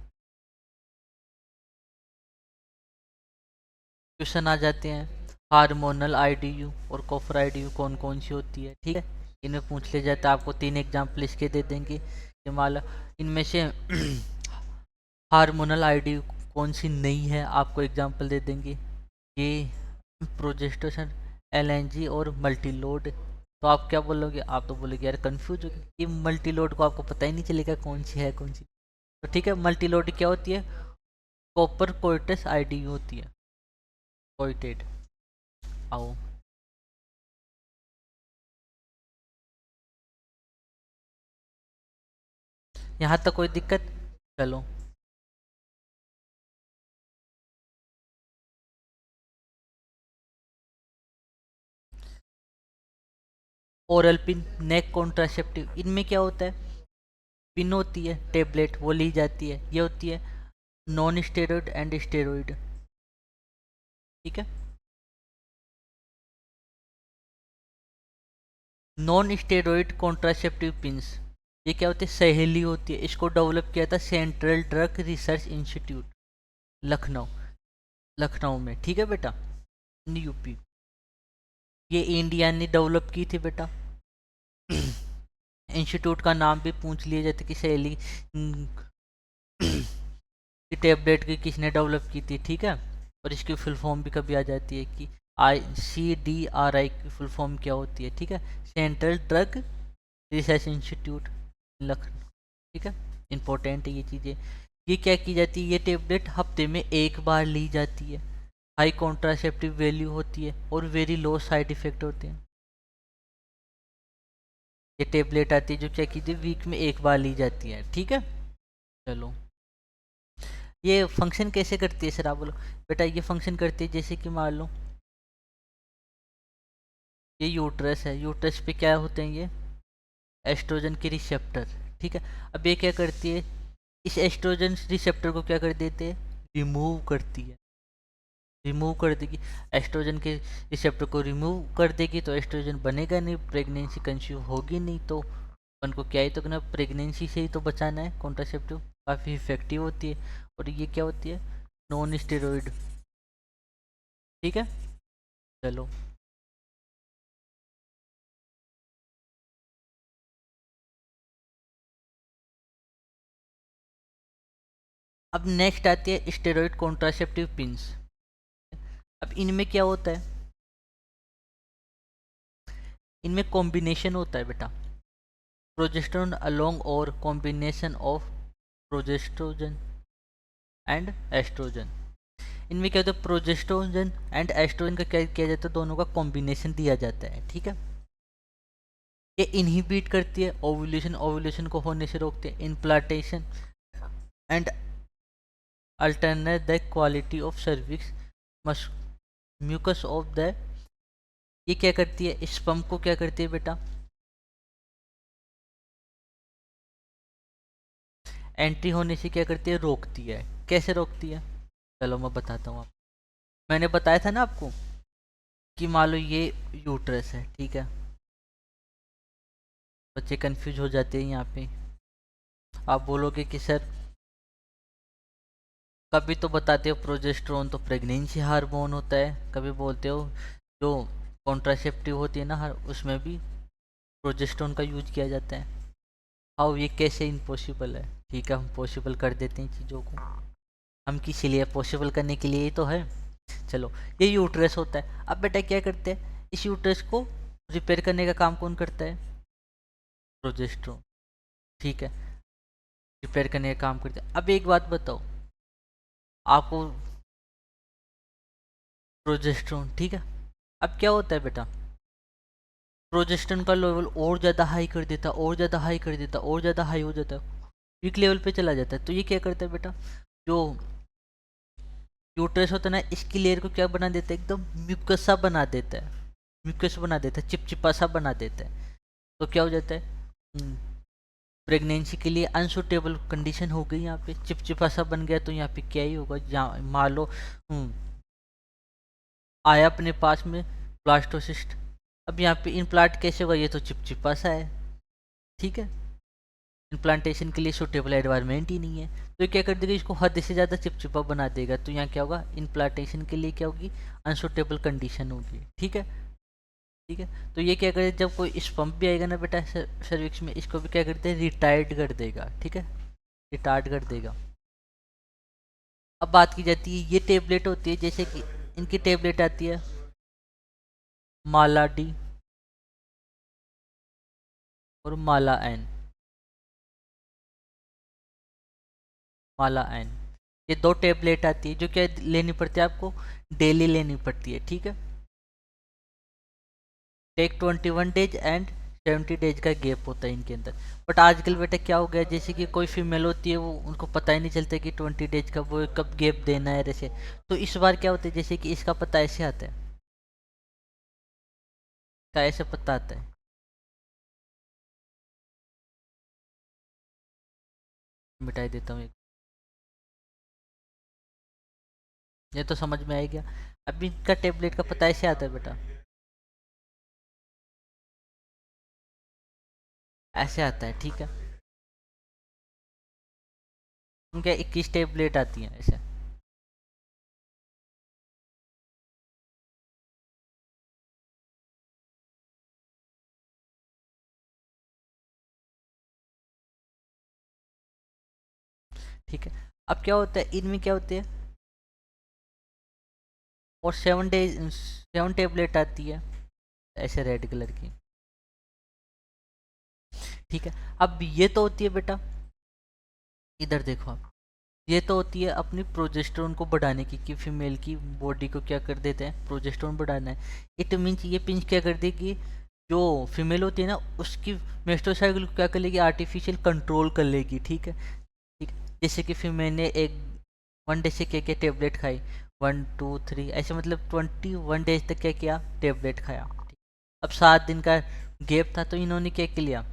[SPEAKER 1] क्वेश्चन आ जाते हैं, हार्मोनल आईडीयू और कॉपर आईडीयू कौन कौन सी होती है, ठीक है, इनमें पूछ लिया जाता है, आपको 3 एग्जाम्पल इसके दे देंगे कि मान लो इनमें से हार्मोनल आईडी कौन सी नहीं है, आपको एग्जाम्पल दे देंगे। ये प्रोजेस्टेरोन, एलएनजी और मल्टीलोड। तो आप क्या बोलोगे, आप तो बोलोगे यार कंफ्यूज हो गए, ये मल्टीलोड को आपको पता ही नहीं चलेगा कौन सी है कौन सी। तो ठीक है, मल्टीलोड क्या होती है, कॉपर कोइटस आईडी होती है, कोइटेड। आओ, यहाँ तक कोई दिक्कत? चलो, ओरल पिन, नेक कॉन्ट्रासेप्टिव, इनमें क्या होता है, पिन होती है, टेबलेट वो ली जाती है, ये होती है नॉन स्टेरॉइड एंड स्टेरॉइड। ठीक है, नॉन स्टेरॉइड कॉन्ट्रासेप्टिव पिंस, ये क्या होती है, सहेली होती है। इसको डेवलप किया था central drug research institute, Lucknow, Lucknow में। ठीक है बेटा, यूपी। ये इंडिया ने डेवलप की थी बेटा। इंस्टीट्यूट का नाम भी पूछ लिया जाता कि सहेली की टैबलेट की किसने डेवलप की थी। ठीक है, और इसकी फुल फॉर्म भी कभी आ जाती है कि ICDRI की फुल फॉर्म क्या होती है। ठीक है, central drug research institute, Lucknow. ठीक है, इंपॉर्टेंट है ये चीज़ें। ये क्या की जाती है, ये टेबलेट हफ्ते में एक बार ली जाती है, हाई कॉन्ट्रासेप्टिव वैल्यू होती है और वेरी लो साइड इफेक्ट होते हैं। ये टेबलेट आती है जो क्या कीजिए वीक में एक बार ली जाती है। ठीक है, चलो, ये फंक्शन कैसे करती है सर, आप बोलो। बेटा ये फंक्शन करती है जैसे कि मान लो ये यूट्रस है, यूट्रस पे क्या होते हैं, ये एस्ट्रोजन के रिसेप्टर। ठीक है, अब ये क्या करती है, इस एस्ट्रोजन रिसेप्टर को क्या कर देते हैं, रिमूव करती है, रिमूव कर देगी। एस्ट्रोजन के रिसेप्टर को रिमूव कर देगी तो एस्ट्रोजन बनेगा नहीं, प्रेगनेंसी कंसीव होगी नहीं। तो अपन को क्या ही तो करना, प्रेगनेंसी से ही तो बचाना है। कॉन्ट्रासेप्टिव काफ़ी इफेक्टिव होती है और ये क्या होती है, नॉन स्टेरॉइड। ठीक है, चलो, अब नेक्स्ट आती है स्टेरॉइड कॉन्ट्रासेप्टिव पिंस। अब इनमें क्या होता है, इनमें कॉम्बिनेशन होता है बेटा, प्रोजेस्टेरोन अलोंग और combination of progestogen and oestrogen. इनमें क्या होता है, प्रोजेस्ट्रोजन एंड एस्ट्रोजन का क्या किया जाता है, दोनों का कॉम्बिनेशन दिया जाता है। ठीक है, ये इनहिबिट करती है ओव्यूलेशन, ओव्यूलेशन को होने से रोकते हैं, implantation and alternate the quality of cervix mucus of the. ये क्या करती है, स्पर्म को क्या करती है बेटा, एंट्री होने से क्या करती है, रोकती है। कैसे रोकती है, चलो मैं बताता हूँ आपको। मैंने बताया था ना आपको कि मान लो ये यूट्रस है। ठीक है, बच्चे कंफ्यूज हो जाते हैं यहाँ पे। आप बोलोगे कि सर कभी तो बताते हो प्रोजेस्टेरोन तो प्रेगनेंसी हार्मोन होता है, कभी बोलते हो जो कॉन्ट्रासेप्टिव होती है ना उसमें भी प्रोजेस्टेरोन का यूज किया जाता है। हाउ, ये कैसे इम्पॉसिबल है। ठीक है, हम पॉसिबल कर देते हैं चीज़ों को, हम किसी लिए पॉसिबल करने के लिए ही तो है। चलो, ये यूट्रस होता है। अब बेटा क्या करते हैं, इस यूट्रस को रिपेयर करने का काम कौन करता है, प्रोजेस्टेरोन। ठीक है, रिपेयर करने का काम करते हैं। अब एक बात बताओ आपको, प्रोजेस्टेरोन, ठीक है, अब क्या होता है बेटा, प्रोजेस्टेरोन का लेवल और ज़्यादा हाई कर देता, और ज़्यादा हाई कर देता, और ज़्यादा हाई हो जाता है, पीक लेवल पे चला जाता है। तो ये क्या करता है बेटा, जो यूट्रस होता है ना, इसकी लेयर को क्या बना देता है, एकदम म्यूकस सा बना देता है, म्यूकस बना देता है, चिपचिपा सा बना देता है। तो क्या हो जाता है, प्रेगनेंसी के लिए अनसूटेबल कंडीशन हो गई, यहाँ पे चिपचिपा सा बन गया। तो यहाँ पे क्या ही होगा, यहाँ मान लो आया अपने पास में ब्लास्टोसिस्ट, अब यहाँ पे इम्प्लांट कैसे होगा, ये तो चिपचिपा सा है। ठीक है, इम्प्लांटेशन के लिए सूटेबल एनवायरनमेंट ही नहीं है, तो ये क्या कर देगा, इसको हद से ज़्यादा चिपचिपा बना देगा। तो यहाँ क्या होगा, इम्प्लांटेशन के लिए क्या होगी, अनसूटेबल कंडीशन होगी। ठीक है, ठीक है। तो ये क्या करे, जब कोई स्पम्प भी आएगा ना बेटा सर्विक्स में, इसको भी क्या करते हैं, रिटायर्ड कर देगा, ठीक है, रिटार्ड कर देगा। अब बात की जाती है, ये टेबलेट होती है, जैसे कि इनकी टेबलेट आती है माला डी और माला एन, माला एन, ये दो टेबलेट आती है जो क्या लेनी पड़ती है आपको, डेली लेनी पड़ती है, ठीक है। टेक 21 डेज एंड 70 डेज का गैप होता है इनके अंदर। बट आजकल बेटा क्या हो गया, जैसे कि कोई फीमेल होती है, वो उनको पता ही नहीं चलता कि 20 डेज का वो कब गैप देना है ऐसे। तो इस बार क्या होता है, जैसे कि इसका पता ऐसे आता है, का ऐसे पता आता है, मिटाई देता हूँ, ये तो समझ में आ गया। अब इनका टेबलेट का पता ऐसे आता है बेटा, ऐसे आता है, ठीक है। इनका 21 टेबलेट आती हैं ऐसे, ठीक है। अब क्या होता है, इनमें क्या होते हैं, और 7 डेज 7 टेबलेट आती है ऐसे रेड कलर की, ठीक है। अब ये तो होती है बेटा, इधर देखो आप, ये तो होती है अपनी प्रोजेस्टेरोन को बढ़ाने की, कि फीमेल की बॉडी को क्या कर देते हैं, प्रोजेस्टेरोन बढ़ाना है। इट मीन्स ये पिंच क्या कर देगी, जो फीमेल होती है ना, उसकी मेस्ट्रुअल साइकिल को क्या कर लेगी, आर्टिफिशियल कंट्रोल कर लेगी, ठीक है, ठीक। जैसे कि फीमेल ने एक 1 डे से क्या क्या टेबलेट खाई, 1 2 3 ऐसे, मतलब 21 डेज तक क्या किया, टेबलेट खाया, ठीक। अब 7 दिन का गैप था, तो इन्होंने क्या किया,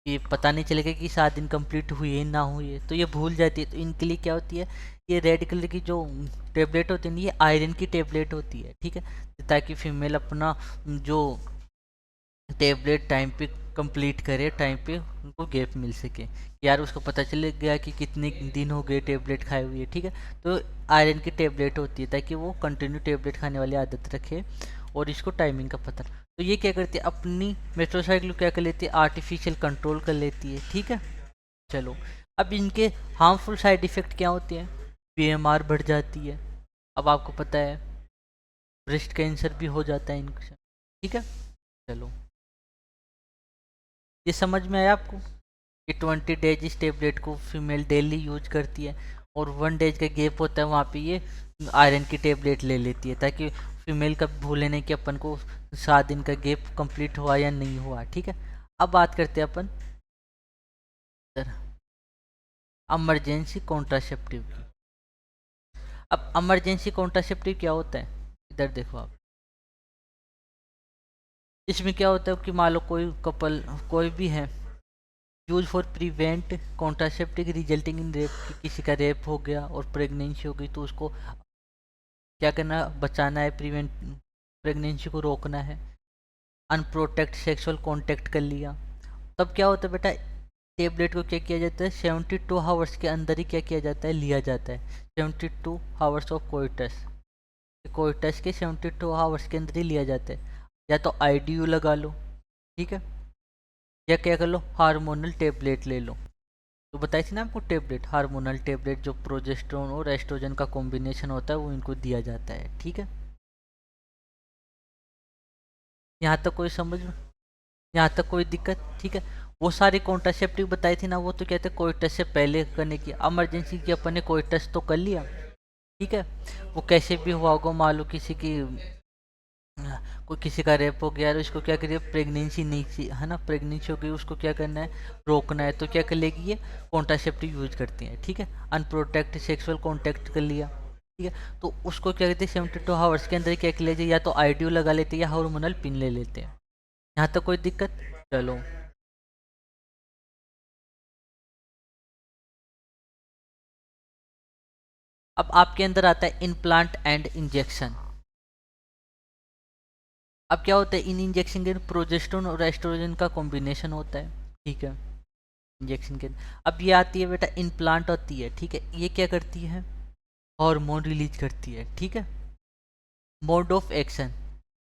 [SPEAKER 1] ये पता नहीं चलेगा कि 7 दिन कंप्लीट हुए ना हुए, तो ये भूल जाती है। तो इनके लिए क्या होती है, ये रेड कलर की जो टेबलेट होती है ना, ये आयरन की टेबलेट होती है, ठीक है, ताकि फीमेल अपना जो टेबलेट टाइम पे कंप्लीट करे, टाइम पे उनको गैप मिल सके, यार उसको पता चल गया कि कितने दिन हो गए टेबलेट खाए हुए, ठीक है। तो आयरन की टेबलेट होती है, ताकि वो कंटिन्यू टेबलेट खाने वाली आदत रखे, और इसको टाइमिंग का पता। तो ये क्या करती है, अपनी मेट्रोसाइकिल क्या कर लेती है, आर्टिफिशियल कंट्रोल कर लेती है, ठीक है। चलो, अब इनके हार्मफुल साइड इफ़ेक्ट क्या होते हैं, पीएमआर बढ़ जाती है, अब आपको पता है ब्रेस्ट कैंसर भी हो जाता है इनसे, ठीक है। चलो, ये समझ में आया आपको, कि 20 डेज इस टेबलेट को फीमेल डेली यूज करती है, और 1 डेज का गैप होता है, वहाँ पे ये आयरन की टेबलेट ले लेती है, ताकि फीमेल कब भूले नहीं कि अपन को 7 दिन का गैप कंप्लीट हुआ या नहीं हुआ, ठीक है। अब बात करते हैं अपन इमरजेंसी कॉन्ट्रासेप्टिव की। अब इमरजेंसी कॉन्ट्रासेप्टिव क्या होता है, इधर देखो आप, इसमें क्या होता है कि मान लो कोई कपल, कोई भी है, use for prevent contraceptive resulting in rape, किसी का रेप हो गया और प्रेगनेंसी हो गई, तो उसको क्या करना, बचाना है, प्रिवेंट, प्रेगनेंसी को रोकना है। अनप्रोटेक्ट सेक्सुअल कांटेक्ट कर लिया, तब क्या होता है बेटा, टेबलेट को क्या किया जाता है, 72 आवर्स के अंदर ही क्या किया जाता है, लिया जाता है, 72 आवर्स ऑफ कोइटस, कोइटस के 72 आवर्स के अंदर ही लिया जाता है। या तो आईडीयू लगा लो, ठीक है, या क्या कर लो, हार्मोनल टेबलेट ले लो। तो बताई थी ना आपको, टेबलेट, हार्मोनल टेबलेट जो प्रोजेस्टेरोन और एस्ट्रोजन का कॉम्बिनेशन होता है, वो इनको दिया जाता है, ठीक है। यहाँ तक कोई समझ, यहाँ तक कोई दिक्कत, ठीक है। वो सारे कॉन्ट्रासेप्टिव बताई थी ना, वो तो कहते हैं कोइटस से पहले करने की, इमरजेंसी की अपन ने कोइटस तो कर लिया, ठीक है। वो कैसे भी हुआ होगा, मान लो किसी की कोई किसी का रेप हो गया, और उसको क्या करिए, प्रेगनेंसी नहीं थी, है ना, प्रेगनेंसी हो गई, उसको क्या करना है, रोकना है, तो क्या कर लेगी, ये कॉन्ट्रासेप्टिव यूज करती हैं, ठीक है। अनप्रोटेक्ट सेक्सुअल कॉन्टेक्ट कर लिया, ठीक है, तो उसको क्या कहते हैं, 72 आवर्स के अंदर क्या कर लेते, या तो आईडीयू लगा लेते हैं, या हार्मोनल पिन ले लेते हैं। यहाँ तक कोई दिक्कत, चलो। अब आपके अंदर आता है इम्प्लांट एंड इंजेक्शन। अब क्या होता है, इन इंजेक्शन के प्रोजेस्टेरोन और एस्ट्रोजन का कॉम्बिनेशन होता है, ठीक है, इंजेक्शन के। अब ये आती है बेटा, इम्प्लांट होती है, ठीक है, ये क्या करती है, हार्मोन रिलीज करती है, ठीक है। Mode of action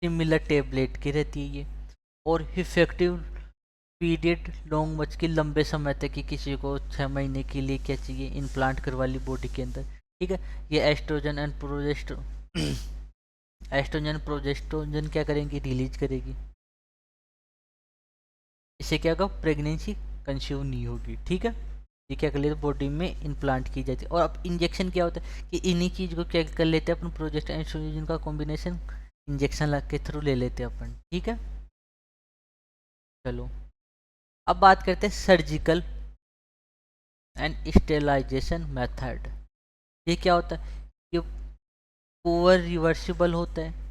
[SPEAKER 1] similar tablet की रहती है ये, और इफेक्टिव पीरियड लॉन्ग मच की लंबे समय तक की, किसी को 6 महीने के लिए क्या चाहिए इम्प्लांट करवा ली बॉडी के अंदर, ठीक है। ये एस्ट्रोजन एंड प्रोजेस्टो एस्ट्रोजन प्रोजेस्ट्रोजन क्या करेंगी, रिलीज करेगी। इससे क्या होगा, प्रेगनेंसी कंसीव नहीं होगी, ठीक है। ये क्या कर लेते बॉडी में इम्प्लांट की जाती है। और अब इंजेक्शन क्या होता है कि इन्हीं चीज़ को क्या कर लेते हैं अपन, प्रोजेस्टेरोन एस्ट्रोजन का कॉम्बिनेशन इंजेक्शन के थ्रू ले लेते हैं अपन, ठीक है। चलो अब बात करते हैं सर्जिकल एंड स्टेलाइजेशन मेथड। ये क्या होता है, ये ओवर रिवर्सिबल होता है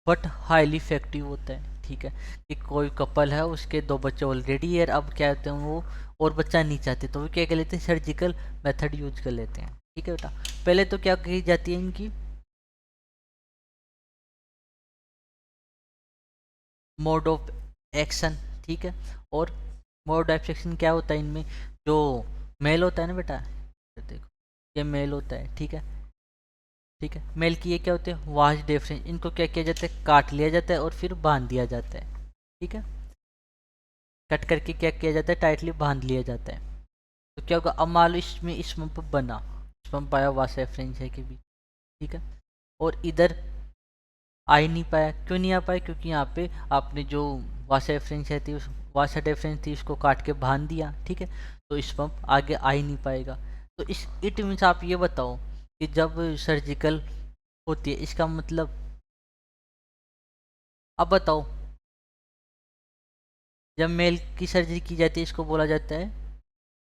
[SPEAKER 1] बट हाईली इफेक्टिव होता है, ठीक है। कि कोई कपल है, उसके 2 बच्चे ऑलरेडी है, अब क्या होते हैं वो और बच्चा नहीं चाहते, तो वो क्या कर लेते हैं, सर्जिकल मेथड यूज कर लेते हैं, ठीक है बेटा। पहले तो क्या की जाती है इनकी मोड ऑफ एक्शन, ठीक है। और मोड ऑफ एक्शन क्या होता है इनमें, जो मेल होता है ना बेटा, देखो ये मेल होता है, ठीक है, ठीक है। मेल की ये क्या होते हैं, वास्ट डिफरेंस, इनको क्या किया जाता है, काट लिया जाता है और फिर बांध दिया जाता है, ठीक है। कट करके क्या किया जाता है, टाइटली बांध लिया जाता है। तो क्या होगा, अब मान लो इसमें स्पंप बना, स्पंप आया वासा डिफरेंस है के बीच, ठीक है। और इधर आ ही नहीं पाया, क्यों नहीं आ पाया, क्योंकि यहाँ पे आपने जो वासा डिफरेंस है थी, उस वासा डिफरेंस थी उसको काट के बांध दिया, ठीक है। तो स्पंप आगे आ ही नहीं पाएगा। तो इस इट मीन्स आप ये बताओ कि जब सर्जिकल होती है, इसका मतलब, अब बताओ, जब मेल की सर्जरी की जाती है इसको बोला जाता है,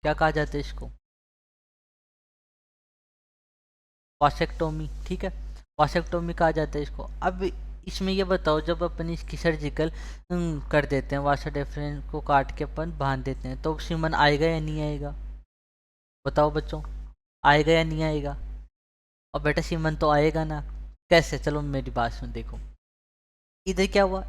[SPEAKER 1] क्या कहा जाता है इसको, वासेक्टोमी, ठीक है। वासेक्टोमी कहा जाता है इसको। अब इसमें ये बताओ, जब अपन इसकी सर्जिकल कर देते हैं, वासा डिफरेंस को काट के अपन बांध देते हैं, तो सीमन आएगा या नहीं आएगा, बताओ बच्चों, आएगा या नहीं आएगा। और बेटा सीमन तो आएगा ना, कैसे, चलो मेरी बात सुन, देखो इधर क्या हुआ,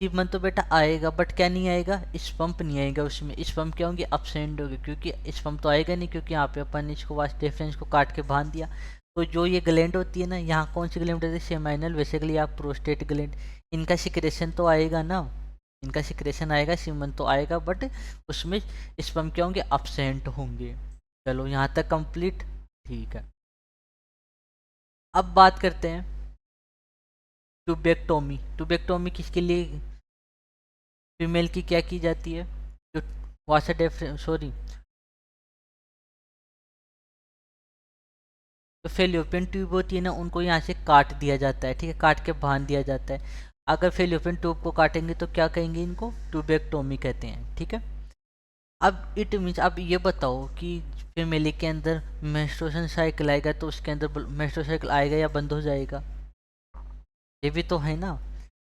[SPEAKER 1] सीमन तो बेटा आएगा बट क्या नहीं आएगा, स्पंप नहीं आएगा, उसमें स्पंप क्या होंगे, अपसेंट होंगे, क्योंकि स्पंप तो आएगा नहीं, क्योंकि यहाँ पे अपन इसको वास्ट डिफरेंस को काट के बांध दिया। तो जो ये ग्लैंड होती है ना, यहाँ कौन सी ग्लैंड होती है, सेमाइनल बेसिकली आप प्रोस्टेट ग्लैंड, इनका सिक्रेशन तो आएगा ना, इनका सिक्रेशन आएगा, सीमन तो आएगा बट उसमें स्पंप क्या होंगे, अपसेंट होंगे। चलो यहाँ तक कंप्लीट, ठीक है। अब बात करते हैं ट्यूबेक्टोमी। ट्यूबेक्टोमी किसके लिए, फीमेल की क्या की जाती है, जो वासा डिफरेंस, सॉरी, तो फेलियोपियन ट्यूब होती है ना, उनको यहाँ से काट दिया जाता है, ठीक है, काट के बांध दिया जाता है। अगर फेलियोपियन ट्यूब को काटेंगे तो क्या कहेंगे, इनको ट्यूबेक्टोमी कहते हैं, ठीक है। अब इट मीन्स, अब ये बताओ कि फीमेल के अंदर मेंस्ट्रुएशन साइकिल आएगा, तो उसके अंदर मेंस्ट्रुएशन साइकिल आएगा या बंद हो जाएगा, ये भी तो है ना।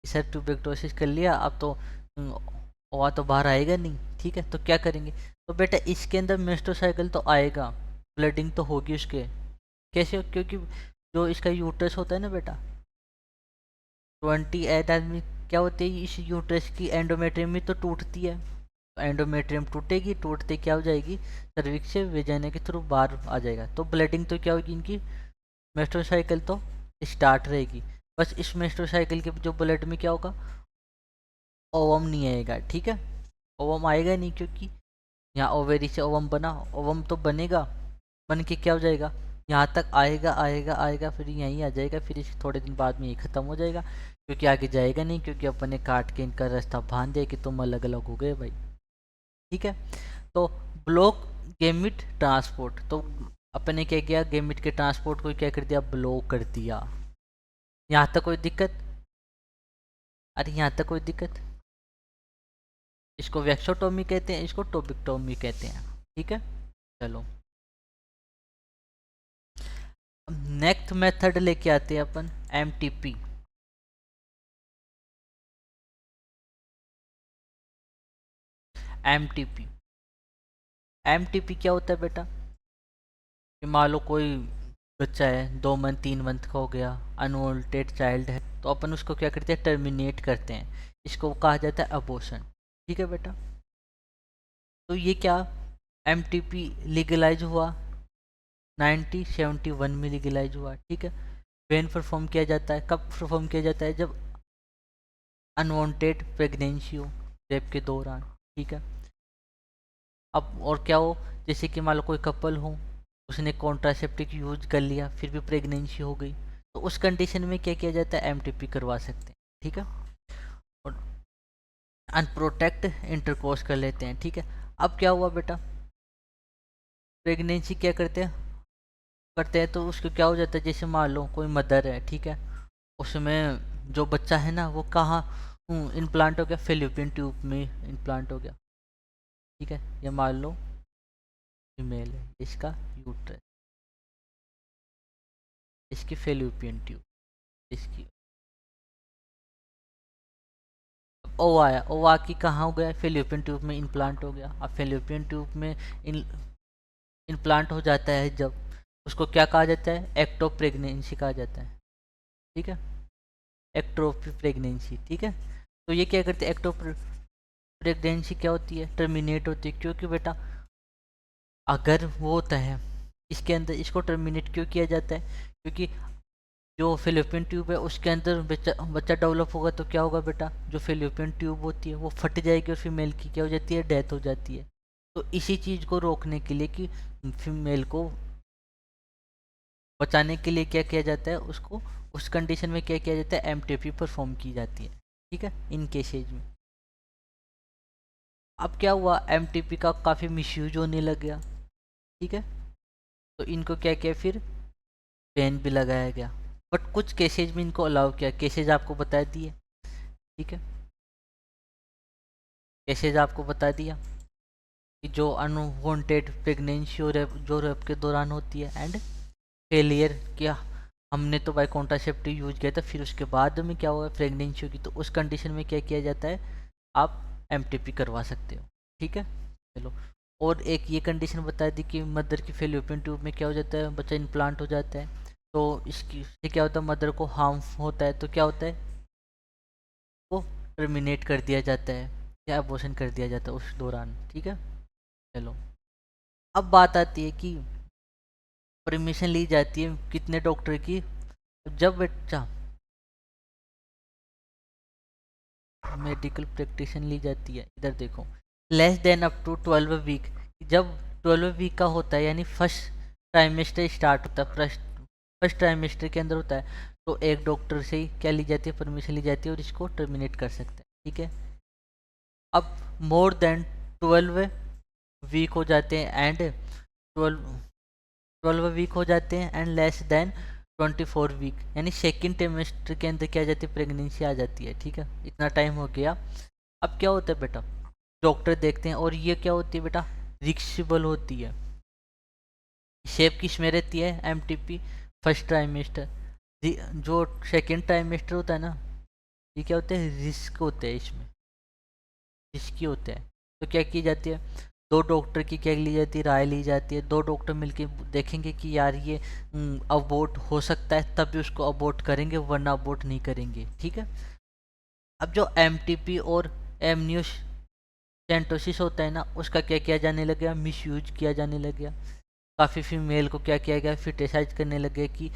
[SPEAKER 1] सर ट्यूबेक्टोसिस कर लिया, अब तो हुआ तो बाहर आएगा नहीं, ठीक है। तो क्या करेंगे, तो बेटा इसके अंदर मेंस्ट्रुअल साइकिल तो आएगा, ब्लडिंग तो होगी उसके, कैसे, क्योंकि जो इसका यूट्रस होता है ना बेटा, 28 आदमी क्या होते हैं, इस यूट्रस की एंडोमेट्रियम तो टूटती है, एंडोमेट्रियम टूटेगी, टूटते क्या हो जाएगी, सर्विक्स से वेजाइना के थ्रू बाहर आ जाएगा, तो ब्लडिंग तो क्या होगी इनकी, मेंस्ट्रुअल साइकिल तो स्टार्ट रहेगी। बस इस मेंस्ट्रुअल साइकिल के जो ब्लड में क्या होगा, ओवम नहीं आएगा, ठीक है। ओवम आएगा नहीं, क्योंकि यहाँ ओवेरी से ओवम बना, ओवम तो बनेगा, बन के क्या हो जाएगा, यहाँ तक आएगा आएगा आएगा, फिर यहीं आ जाएगा, फिर इस थोड़े दिन बाद में ये ख़त्म हो जाएगा, क्योंकि आगे जाएगा नहीं, क्योंकि अपन ने काट के इनका रास्ता बांध दिया कि तुम अलग अलग हो गए भाई, ठीक है। तो ब्लॉक गेमिट ट्रांसपोर्ट, तो अपन ने क्या किया, गेमिट के ट्रांसपोर्ट को क्या कर दिया, ब्लॉक कर दिया। यहाँ तक कोई दिक्कत, अरे यहाँ तक कोई दिक्कत, इसको वैक्सोटोमी कहते हैं, इसको टोबिक्टोमी कहते हैं, ठीक है। चलो नेक्स्ट मेथड लेके आते हैं अपन, एमटीपी। एमटीपी, एमटीपी क्या होता है बेटा, कि मान लो कोई बच्चा है, 2 मंथ 3 मंथ का हो गया, अनवांटेड चाइल्ड है, तो अपन उसको क्या करते हैं, टर्मिनेट करते हैं, इसको कहा जाता है अबॉर्शन, ठीक है बेटा। तो ये क्या, एमटीपी लीगलाइज हुआ 1971 में लीगलाइज हुआ, ठीक है। वेन परफॉर्म किया जाता है, कब परफॉर्म किया जाता है, जब अनवांटेड प्रेगनेंसी हो, रेप के दौरान, ठीक है। अब और क्या हो, जैसे कि मान लो कोई कपल हो, उसने कॉन्ट्रासेप्टिव यूज कर लिया फिर भी प्रेगनेंसी हो गई, तो उस कंडीशन में क्या किया जाता है, एमटीपी करवा सकते हैं, ठीक है। और अनप्रोटेक्ट इंटरकोर्स कर लेते हैं, ठीक है। अब क्या हुआ बेटा, प्रेगनेंसी क्या करते हैं तो उसको क्या हो जाता है, जैसे मान लो कोई मदर है, ठीक है, उसमें जो बच्चा है ना वो कहाँ इम्प्लांट हो गया, फेल्योपियन ट्यूब में इम्प्लांट हो गया, ठीक है। ये मान लो फीमेल है, इसका यूट्रस, इसकी फेल्योपियन ट्यूब, इसकी ओ आया, ओ आके कहाँ हो गया, फेल्योपियन ट्यूब में इम्प्लांट हो गया। अब फेल्योपियन ट्यूब में इन इम्प्लांट हो जाता है जब, उसको क्या कहा जाता है, एक्टो प्रेगनेंसी कहा जाता है, ठीक है, एक्टोपी प्रेगनेंसी, ठीक है। तो ये क्या करते हैं, एक्टो प्रेगनेंसी क्या होती है, टर्मिनेट होती है, क्योंकि बेटा अगर वो होता है इसके अंदर, इसको टर्मिनेट क्यों किया जाता है, क्योंकि जो फेलोपियन ट्यूब है उसके अंदर बच्चा बच्चा डेवलप होगा तो क्या होगा बेटा, जो फेलोपियन ट्यूब होती है वो फट जाएगी और फीमेल की क्या हो जाती है, डेथ हो जाती है। तो इसी चीज़ को रोकने के लिए कि फीमेल को बचाने के लिए क्या किया जाता है, उसको उस कंडीशन में क्या किया जाता है, एमटीपी परफॉर्म की जाती है, ठीक है, इन केसेज में। अब क्या हुआ, एमटीपी का काफ़ी मिसयूज होने लग गया, ठीक है। तो इनको क्या किया, फिर बैन भी लगाया गया, बट कुछ केसेज में इनको अलाउ किया, केसेज आपको बता दिए, ठीक है। केसेज आपको बता दिया कि जो अनवांटेड प्रेगनेंसी और जो रेप के दौरान होती है, एंड फेलियर किया, हमने तो बाई कॉन्ट्रासेप्टिव यूज किया था, फिर उसके बाद में क्या हुआ, प्रेगनेंसी होगी, तो उस कंडीशन में क्या किया जाता है, आप एमटीपी करवा सकते हो, ठीक है। चलो, और एक ये कंडीशन बता दी कि मदर की फेलोपियन ट्यूब में क्या हो जाता है, बच्चा इम्प्लांट हो जाता है, तो इसकी से क्या होता है, मदर को हार्म होता है, तो क्या होता है, वो टर्मिनेट कर दिया जाता है या अबॉर्शन कर दिया जाता है उस दौरान, ठीक है। चलो, अब बात आती है कि परमिशन ली जाती है कितने डॉक्टर की, जब बच्चा मेडिकल प्रैक्टिशन ली जाती है, इधर देखो, less than up to 12 week, जब 12 वीक का होता है यानी फर्स्ट ट्राइमेस्टर स्टार्ट होता है, फर्स्ट ट्राइमेस्टर के अंदर होता है, तो एक डॉक्टर से ही क्या ली जाती है, परमिशन ली जाती है और इसको टर्मिनेट कर सकते हैं, ठीक है। अब मोर देन 12 वीक हो जाते हैं एंड 12 वीक हो जाते हैं एंड लेस देन 24 वीक, यानी सेकेंड टेमेस्टर के अंदर क्या आ जाती है, प्रेगनेंसी आ जाती है, ठीक है। इतना टाइम हो गया। अब क्या होता है बेटा, डॉक्टर देखते हैं और ये क्या होती है बेटा, रिक्सिबल होती है, शेप किस में रहती है, एमटीपी फर्स्ट ट्राइमेस्टर, जो सेकेंड ट्राइमेस्टर होता है ना, ये क्या होते हैं, रिस्क होते हैं इसमें, रिस्की होते हैं। तो क्या की जाती है, दो डॉक्टर की क्या ली जाती है, राय ली जाती है, दो डॉक्टर मिलके देखेंगे कि यार ये अबॉर्ट हो सकता है, तभी उसको अबॉर्ट करेंगे वरना अबॉर्ट नहीं करेंगे, ठीक है। अब जो एमटीपी और एमनियोसेंटोसिस होता है ना, उसका क्या किया जाने लग गया, मिसयूज किया जाने लग गया, काफ़ी फीमेल को क्या किया गया, फिटेसाइज करने लगे कि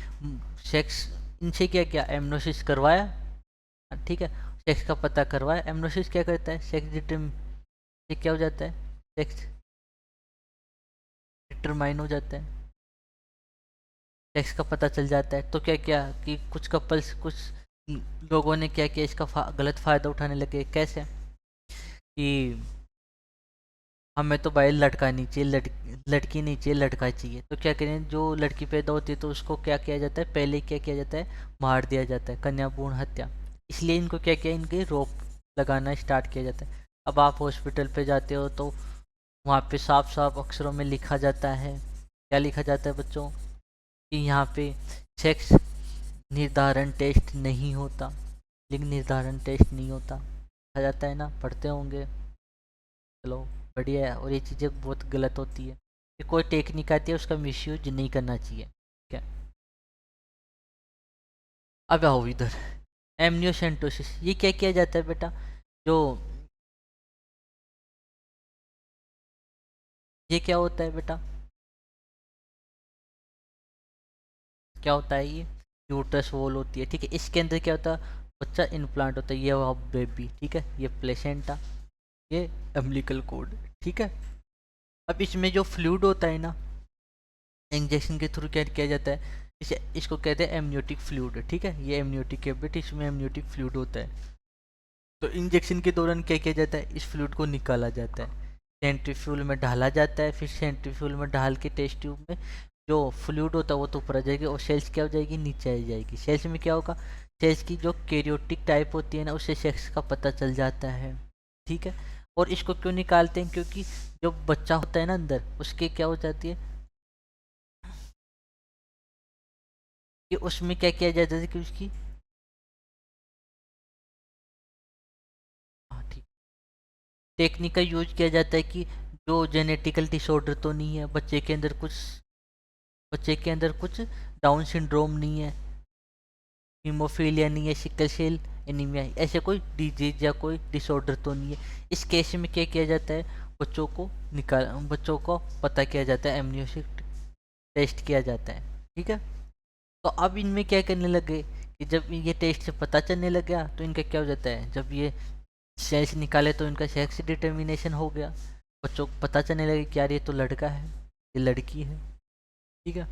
[SPEAKER 1] सेक्स इनसे क्या किया, एमनोसिस करवाया, ठीक है, सेक्स का पता करवाया। एमनोसिस क्या करता है, सेक्स डिटर्म, ये क्या हो जाता है, सेक्स डिटरमाइन हो जाता है, सेक्स का पता चल जाता है। तो क्या किया कि कुछ कपल्स, कुछ लोगों ने क्या किया, इसका गलत फ़ायदा उठाने लगे, कैसे कि हमें तो भाई लड़का नहीं चाहिए, लड़की नहीं चाहिए, लड़का चाहिए, तो क्या करें, जो लड़की पैदा होती है तो उसको क्या किया जाता है, पहले क्या किया जाता है, मार दिया जाता है, कन्या भ्रूण हत्या। इसलिए इनको क्या किया, इनके रोक लगाना स्टार्ट किया जाता है। अब आप हॉस्पिटल पे जाते हो तो वहाँ पे साफ साफ अक्षरों में लिखा जाता है, क्या लिखा जाता है बच्चों, कि यहाँ पे सेक्स निर्धारण टेस्ट नहीं होता, लिंग निर्धारण टेस्ट नहीं होता, लिखा जाता है ना, पढ़ते होंगे। चलो, बढ़िया है। और ये चीज़ें बहुत गलत होती है कि कोई टेक्निक आती है उसका मिसयूज नहीं करना चाहिए, ठीक है। अब आओ इधर, एमनियोसेंटोसिस, ये क्या किया जाता है बेटा, जो ये क्या होता है बेटा, क्या होता है ये, यूट्रस वॉल होती है, ठीक है, इसके अंदर क्या होता है, बच्चा इम्प्लांट होता है, ये हुआ बेबी, ठीक है, ये प्लेसेंटा, ये अम्बिलिकल कोड, ठीक है। अब इसमें जो फ्लूइड होता है ना, इंजेक्शन के थ्रू क्या किया जाता है, इसको कहते हैं एमनियोटिक फ्लूइड, ठीक है। ये एमनियोटिक कैविट, इसमें एमनियोटिक फ्लूइड होता है। तो इंजेक्शन के दौरान क्या किया जाता है, इस फ्लूइड को निकाला जाता है, सेंट्रीफ्यूल में डाला जाता है। फिर सेंट्रीफ्यूल में डाल के टेस्ट ट्यूब में जो फ्लूइड होता है वो तो ऊपर आ जाएगी, और सेल्स क्या हो जाएगी, नीचे आ जाएगी। सेल्स में क्या होगा, सेल्स की जो कैरियोटिक टाइप होती है ना, उससे सेक्स का पता चल जाता है, ठीक है। और इसको क्यों निकालते हैं, क्योंकि जो बच्चा होता है ना अंदर, उसके क्या हो जाती है कि उसमें क्या किया जाता है कि उसकी, हाँ ठीक, टेक्निक का यूज किया जाता है कि जो जेनेटिकल डिसऑर्डर तो नहीं है बच्चे के अंदर, कुछ बच्चे के अंदर कुछ डाउन सिंड्रोम नहीं है, हीमोफीलिया नहीं है, सिकल सेल एनीमिया, ऐसे कोई डिजीज या कोई डिसऑर्डर तो नहीं है। इस केस में क्या किया जाता है, बच्चों को पता किया जाता है, एमनियोटिक टेस्ट किया जाता है, ठीक है। तो अब इनमें क्या करने लगे कि जब ये टेस्ट से पता चलने लग गया, तो इनका क्या हो जाता है, जब ये सेल्स निकाले तो इनका सेक्स डिटर्मिनेशन हो गया। बच्चों को पता चलने लगे कि यार ये तो लड़का है, ये लड़की है, ठीक है।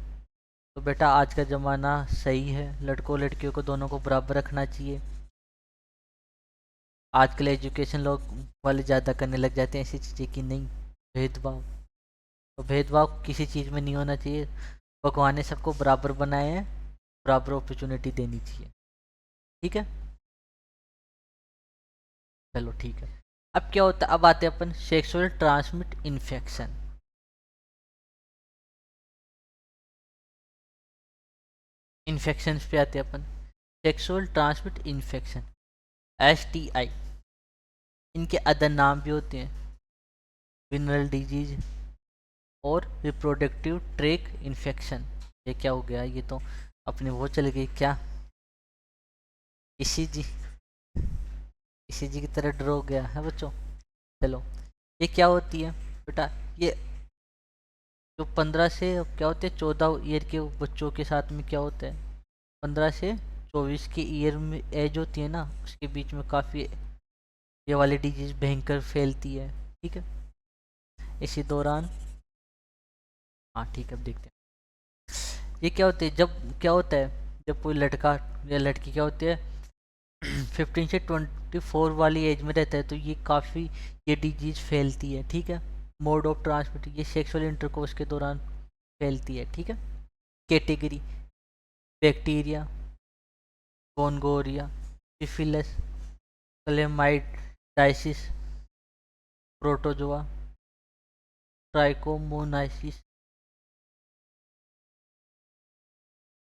[SPEAKER 1] तो बेटा आज का ज़माना सही है, लड़कों लड़कियों को दोनों को बराबर रखना चाहिए। आजकल एजुकेशन लोग वाले ज़्यादा करने लग जाते हैं ऐसी चीज़ें कि नहीं, भेदभाव, तो भेदभाव किसी चीज़ में नहीं होना चाहिए। भगवान ने सबको बराबर बनाए हैं, बराबर अपॉर्चुनिटी देनी चाहिए, ठीक है। चलो ठीक है। अब क्या होता है, अब आते हैं अपन सेक्सुअल ट्रांसमिट इन्फेक्शन। इन्फेक्शन पे आते हैं अपन, सेक्सुअल ट्रांसमिट इन्फेक्शन, STI। इनके अदर नाम भी होते हैं, विनरल डिजीज और रिप्रोडक्टिव ट्रैक इन्फेक्शन। ये क्या हो गया, ये तो अपने वो चल गई क्या, इसी जी, इसी जी की तरह ड्र हो गया है बच्चों। चलो, ये क्या होती है बेटा, ये जो 15 से क्या होते हैं 14 ईयर के बच्चों के साथ में क्या होता है, 15 से 24 की ईयर में एज होती है ना, उसके बीच में काफ़ी ये वाली डिजीज भयंकर फैलती है, ठीक है। इसी दौरान, हाँ ठीक है, अब देखते हैं ये क्या होती है। जब क्या होता है, जब कोई लड़का या लड़की क्या होती है 15 से 24 वाली एज में रहता है, तो ये काफ़ी ये डिजीज फैलती है, ठीक है। मोड ऑफ ट्रांसमिट, ये सेक्सुअल इंटरकोर्स के दौरान फैलती है, ठीक है। Category, bacteria, gonorrhoea, syphilis, chlamydiasis, protozoa, trichomoniasis.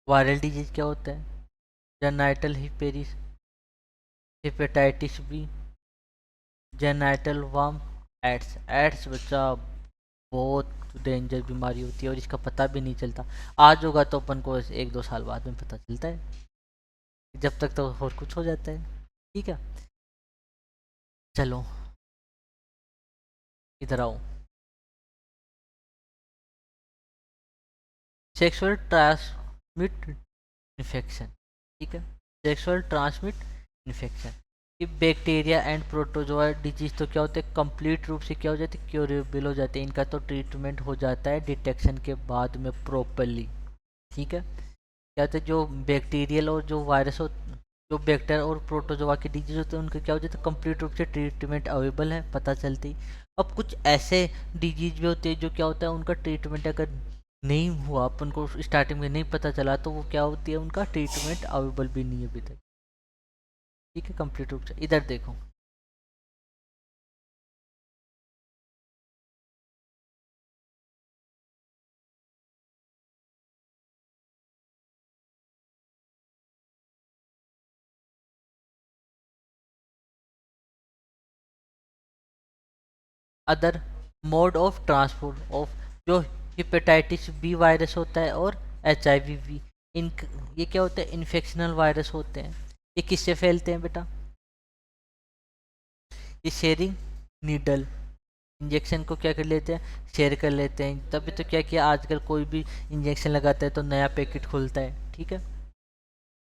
[SPEAKER 1] Viral disease क्या होता है, जेनाइटल हिपेरिस, hepatitis B, genital wart, AIDS. AIDS बच्चा बहुत डेंजर बीमारी होती है और इसका पता भी नहीं चलता। आज होगा तो अपन को 1-2 साल बाद में पता चलता है, जब तक तो और कुछ हो जाता है, ठीक है। चलो इधर आओ, सेक्सुअल ट्रांसमिट इन्फेक्शन, ठीक है। सेक्सुअल ट्रांसमिट इन्फेक्शन, ये बैक्टीरिया एंड प्रोटोजोआ डिजीज तो क्या होते हैं, कंप्लीट रूप से क्या हो जाते हैं, क्योरेबल हो जाते हैं। इनका तो ट्रीटमेंट हो जाता है डिटेक्शन के बाद में प्रॉपरली, ठीक है। क्या होता है, जो बैक्टीरियल और जो वायरस हो, जो बैक्टीरिया और प्रोटोजोआ के डिजीज होते हैं, उनके क्या हो जाता है, कंप्लीट रूप से ट्रीटमेंट अवेलेबल है पता चलती ही। अब कुछ ऐसे डिजीज भी होते हैं जो क्या होता है, उनका ट्रीटमेंट अगर नहीं हुआ, अपन को स्टार्टिंग में नहीं पता चला, तो वो क्या होती है, उनका ट्रीटमेंट अवेलेबल भी नहीं है अभी तक, ठीक है। कंप्लीट रूप से इधर देखो, other mode of transport of, जो हिपेटाइटिस बी वायरस होता है और HIV वी, इन ये क्या होता है, इन्फेक्शनल वायरस होते हैं। ये किससे फैलते हैं बेटा, ये शेयरिंग नीडल, इंजेक्शन को क्या कर लेते हैं, शेयर कर लेते हैं। तभी तो क्या किया, आजकल कोई भी इंजेक्शन लगाता है तो नया पैकेट खुलता है, ठीक है।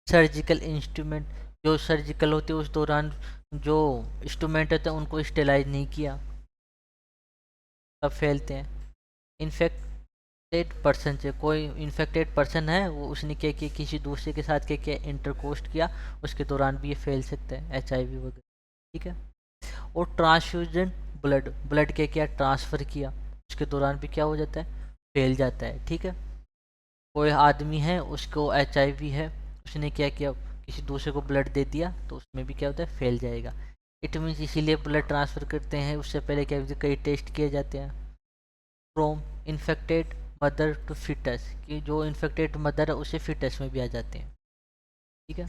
[SPEAKER 1] सर्जिकल इंस्ट्रूमेंट, जो सर्जिकल होते हैं उस दौरान जो इंस्ट्रूमेंट होते हैं उनको स्टेलाइज नहीं किया, तब फैलते हैं। इन्फेक्टेड पर्सन से, कोई इन्फेक्टेड पर्सन है वो, उसने क्या किया, किसी दूसरे के साथ क्या किया, इंटरकोस्ट किया, उसके दौरान भी ये फैल सकता है, HIV वगैरह। ठीक है। और ट्रांसफ्यूजन, ब्लड क्या किया, ट्रांसफ़र किया, उसके दौरान भी क्या हो जाता है, फैल जाता है। ठीक है। कोई आदमी है उसको HIV है, उसने क्या किया, किसी दूसरे को ब्लड दे दिया, तो उसमें भी क्या होता है, फैल जाएगा। इट मीन्स इसीलिए ब्लड ट्रांसफ़र करते हैं उससे पहले क्या कई टेस्ट किए जाते हैं। From infected mother to foetus, कि जो इन्फेक्टेड मदर है उसे फिटस में भी आ जाते हैं। ठीक है।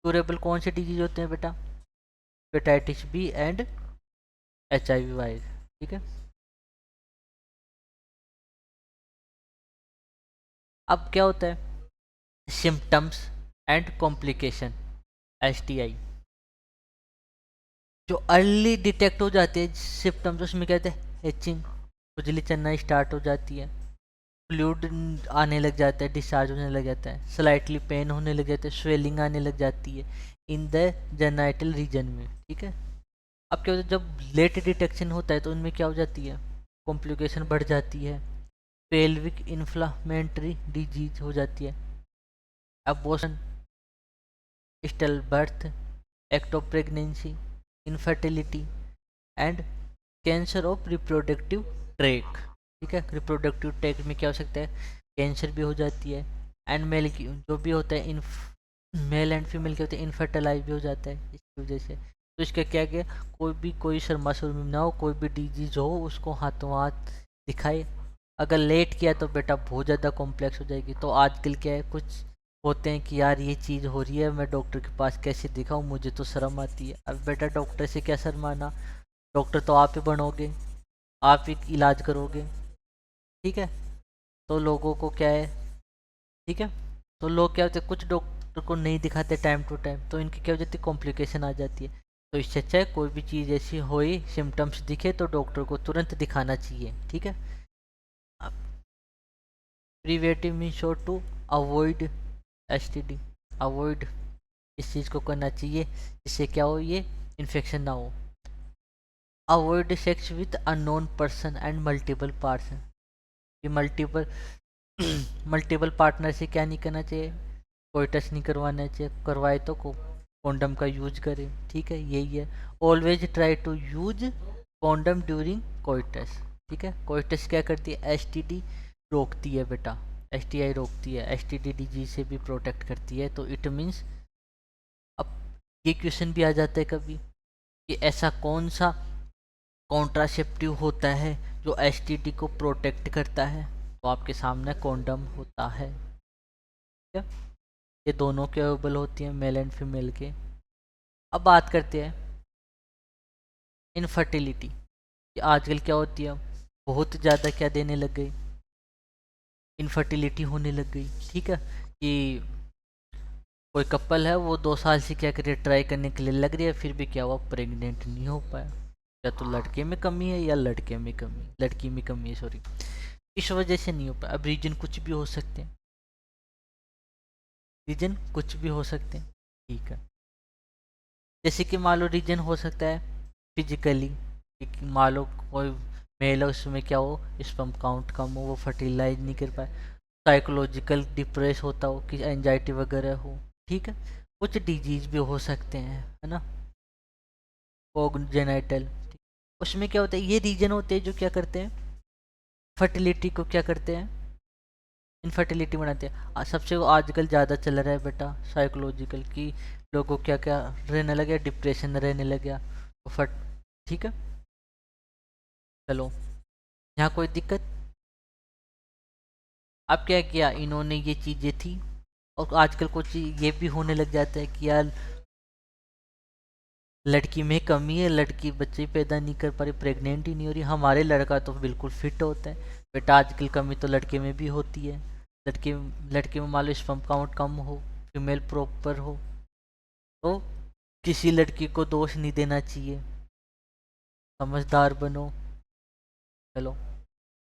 [SPEAKER 1] क्यूरेबल कौन से डिजीज होते हैं बेटा, hepatitis B and HIV virus. ठीक है। अब क्या होता है, सिम्टम्स एंड कॉम्प्लिकेशन, STI जो अर्ली डिटेक्ट हो जाते हैं सिम्टम्स, उसमें कहते हैं एचिंग, खुजली चलना स्टार्ट हो जाती है, फ्लूइड आने लग जाता है, डिस्चार्ज होने लग जाता है, स्लाइटली पेन होने लग जाता है, स्वेलिंग आने लग जाती है इन द जेनाइटल रीजन में। ठीक है। अब क्या होता है, जब लेट डिटेक्शन होता है तो उनमें क्या हो जाती है, कॉम्प्लिकेशन बढ़ जाती है, पेल्विक इन्फ्लामेटरी डिजीज हो जाती है, abortion, still birth, act of pregnancy, infertility and cancer of reproductive tract. ठीक है। रिप्रोडक्टिव ट्रैक में क्या हो सकता है, कैंसर भी हो जाती है, एंड मेल की जो भी होता है, मेल एंड फीमेल क्या होते हैं, इनफर्टिलाइज भी हो जाता है इसकी वजह से। तो इसका क्या किया, कोई शर्मा सुरमी ना हो, कोई भी डिजीज हो उसको हाथों हाथ दिखाए। अगर लेट किया तो बेटा बहुत ज़्यादा कॉम्प्लेक्स हो जाएगी। तो आजकल क्या है, कुछ होते हैं कि यार ये चीज़ हो रही है, मैं डॉक्टर के पास कैसे दिखाऊं, मुझे तो शर्म आती है। अब बेटा डॉक्टर से क्या शर्माना, डॉक्टर तो आप ही बनोगे, आप ही इलाज करोगे। ठीक है। तो लोगों को क्या है, ठीक है, तो लोग क्या होते हैं, कुछ डॉक्टर को नहीं दिखाते टाइम टू टाइम, तो इनकी क्या हो जाती है, कॉम्प्लिकेशन आ जाती है। तो इससे अच्छा है कोई भी चीज़ ऐसी होई, सिम्टम्स दिखे तो डॉक्टर को तुरंत दिखाना चाहिए। ठीक है। प्रिवेटिव मीन शोर टू अवॉइड STD, अवॉइड इस चीज़ को करना चाहिए जिससे क्या हो, ये इन्फेक्शन ना हो। Avoid sex with unknown person and multiple partner, ये मल्टीपल मल्टीपल पार्टनर से क्या नहीं करना चाहिए, कोई टच नहीं करवाना चाहिए, करवाए तो कॉन्डम का यूज करें। ठीक है, यही है। Always try to use condom during coitus. ठीक है। कोइटस क्या करती है, STD रोकती है बेटा, STI रोकती है, STD डिजीज से भी प्रोटेक्ट करती है। तो इट मीन्स, अब ये क्वेश्चन भी आ जाता है कभी कि ऐसा कौन सा कॉन्ट्रासेप्टिव होता है जो STD को प्रोटेक्ट करता है, तो आपके सामने कॉन्डम होता है। ठीक है। ये दोनों केबल होती हैं, मेल एंड फीमेल के। अब बात करते हैं इनफर्टिलिटी, कि आजकल क्या होती है, बहुत ज़्यादा क्या देने लग गई, इनफर्टिलिटी होने लग गई। ठीक है। कि कोई कपल है वो 2 साल से क्या करे, ट्राई करने के लिए लग रही है, फिर भी क्या हुआ, प्रेग्नेंट नहीं हो पाया। या तो लड़के में कमी है या लड़के में कमी, लड़की में कमी है, सॉरी, इस वजह से नहीं हो पाया। अब रीजन कुछ भी हो सकते हैं, रीजन कुछ भी हो सकते हैं। ठीक है। जैसे कि मान लो रीजन हो सकता है फिजिकली, मान लो कोई मेल है उसमें क्या हो, स्पर्म काउंट कम हो, वो फर्टिलाइज नहीं कर पाए, साइकोलॉजिकल डिप्रेस होता हो, कि एंजाइटी वगैरह हो। ठीक है। कुछ डिजीज भी हो सकते हैं, है ना, कोजेनाइटल, उसमें क्या होता है, ये रीजन होते हैं जो क्या करते हैं, फर्टिलिटी को क्या करते हैं, इनफर्टिलिटी बनाते हैं। सबसे वो आजकल ज़्यादा चल रहा है बेटा साइकोलॉजिकल, की लोगों को क्या क्या रहने लगे, डिप्रेशन रहने लग गया, तो फट, ठीक है। चलो, यहाँ कोई दिक्कत। अब क्या किया इन्होंने, ये चीज़ें थी, और आजकल कुछ ये भी होने लग जाता है कि यार लड़की में कमी है, लड़की बच्चे पैदा नहीं कर पा रही, प्रेग्नेंट ही नहीं हो रही, हमारे लड़का तो बिल्कुल फिट होता है। बेटा आजकल कमी तो लड़के में भी होती है, लड़के लड़के में मान लो स्पर्म काउंट कम हो, फीमेल प्रॉपर हो, तो किसी लड़की को दोष नहीं देना चाहिए, समझदार बनो। चलो,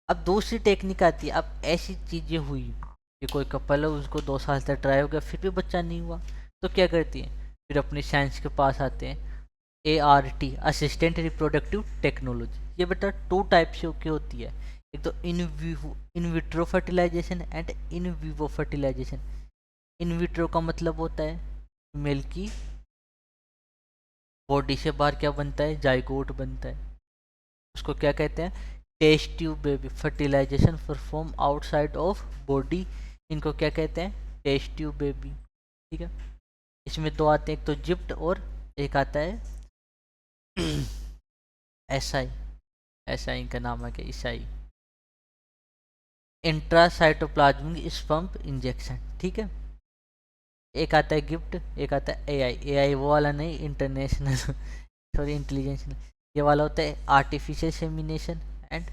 [SPEAKER 1] अब दूसरी टेक्निक आती है। अब ऐसी चीज़ें हुई कि कोई कपल है, उसको 2 साल तक ट्राई हो गया, फिर भी बच्चा नहीं हुआ, तो क्या करती है, फिर अपनी साइंस के पास आते हैं, ART असिस्टेंट रिप्रोडक्टिव टेक्नोलॉजी। ये बेटा 2 टाइप से की होती है, एक तो in vitro fertilization and in vivo fertilization. In vitro का मतलब होता है फीमेल की बॉडी से बाहर क्या बनता है, जाइगोट बनता है, उसको क्या कहते हैं, test tube baby. Fertilization perform outside of body, इनको क्या कहते हैं, टेस्ट ट्यूब बेबी। ठीक है, इसमें 2 आते हैं, एक तो जिप्ट और एक आता है एसआई। एसआई का नाम है क्या, ईसाई, इंट्रासाइटोप्लाज्मिक स्पम्प इंजेक्शन। ठीक है, एक आता है गिफ्ट, एक आता है एआई। एआई वो वाला नहीं, इंटरनेशनल सॉरी इंटेलिजेंस, ये वाला होता है artificial insemination and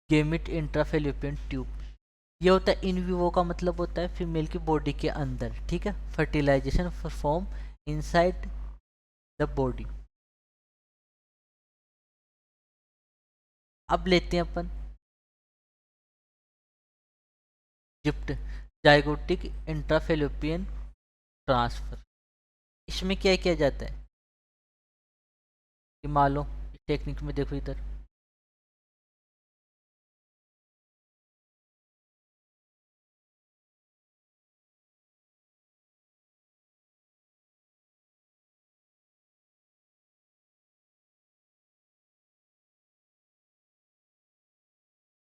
[SPEAKER 1] gamete intrafallopian tube. ये होता है इन विवो का मतलब होता है फीमेल की बॉडी के अंदर। ठीक है, fertilization perform inside the body. अब लेते हैं अपन जिप्ट, जाइगोटिक इंट्राफेलोपियन ट्रांसफर। इसमें क्या किया जाता है कि मान लो इस टेक्निक में देखो इधर,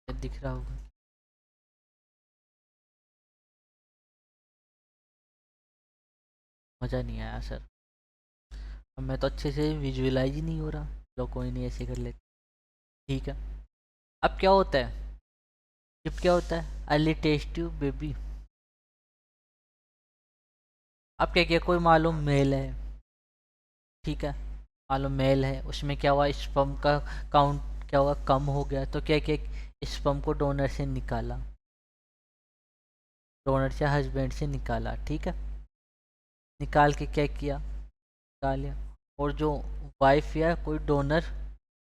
[SPEAKER 1] दिख रहा होगा, मज़ा नहीं आया सर, अब मैं तो अच्छे से विजुअलाइज ही नहीं हो रहा। लो कोई नहीं, ऐसे कर लेते। ठीक है, अब क्या होता है, जब क्या होता है अर्ली टेस्ट ट्यूब बेबी। अब क्या किया, कोई मालूम मेल है, ठीक है, मालूम मेल है, उसमें क्या हुआ, स्पर्म का काउंट क्या हुआ, कम हो गया, तो क्या किया, स्पर्म को डोनर से निकाला, डोनर से हस्बैंड से निकाला। ठीक है, निकाल के क्या किया, निकाल लिया, और जो वाइफ या कोई डोनर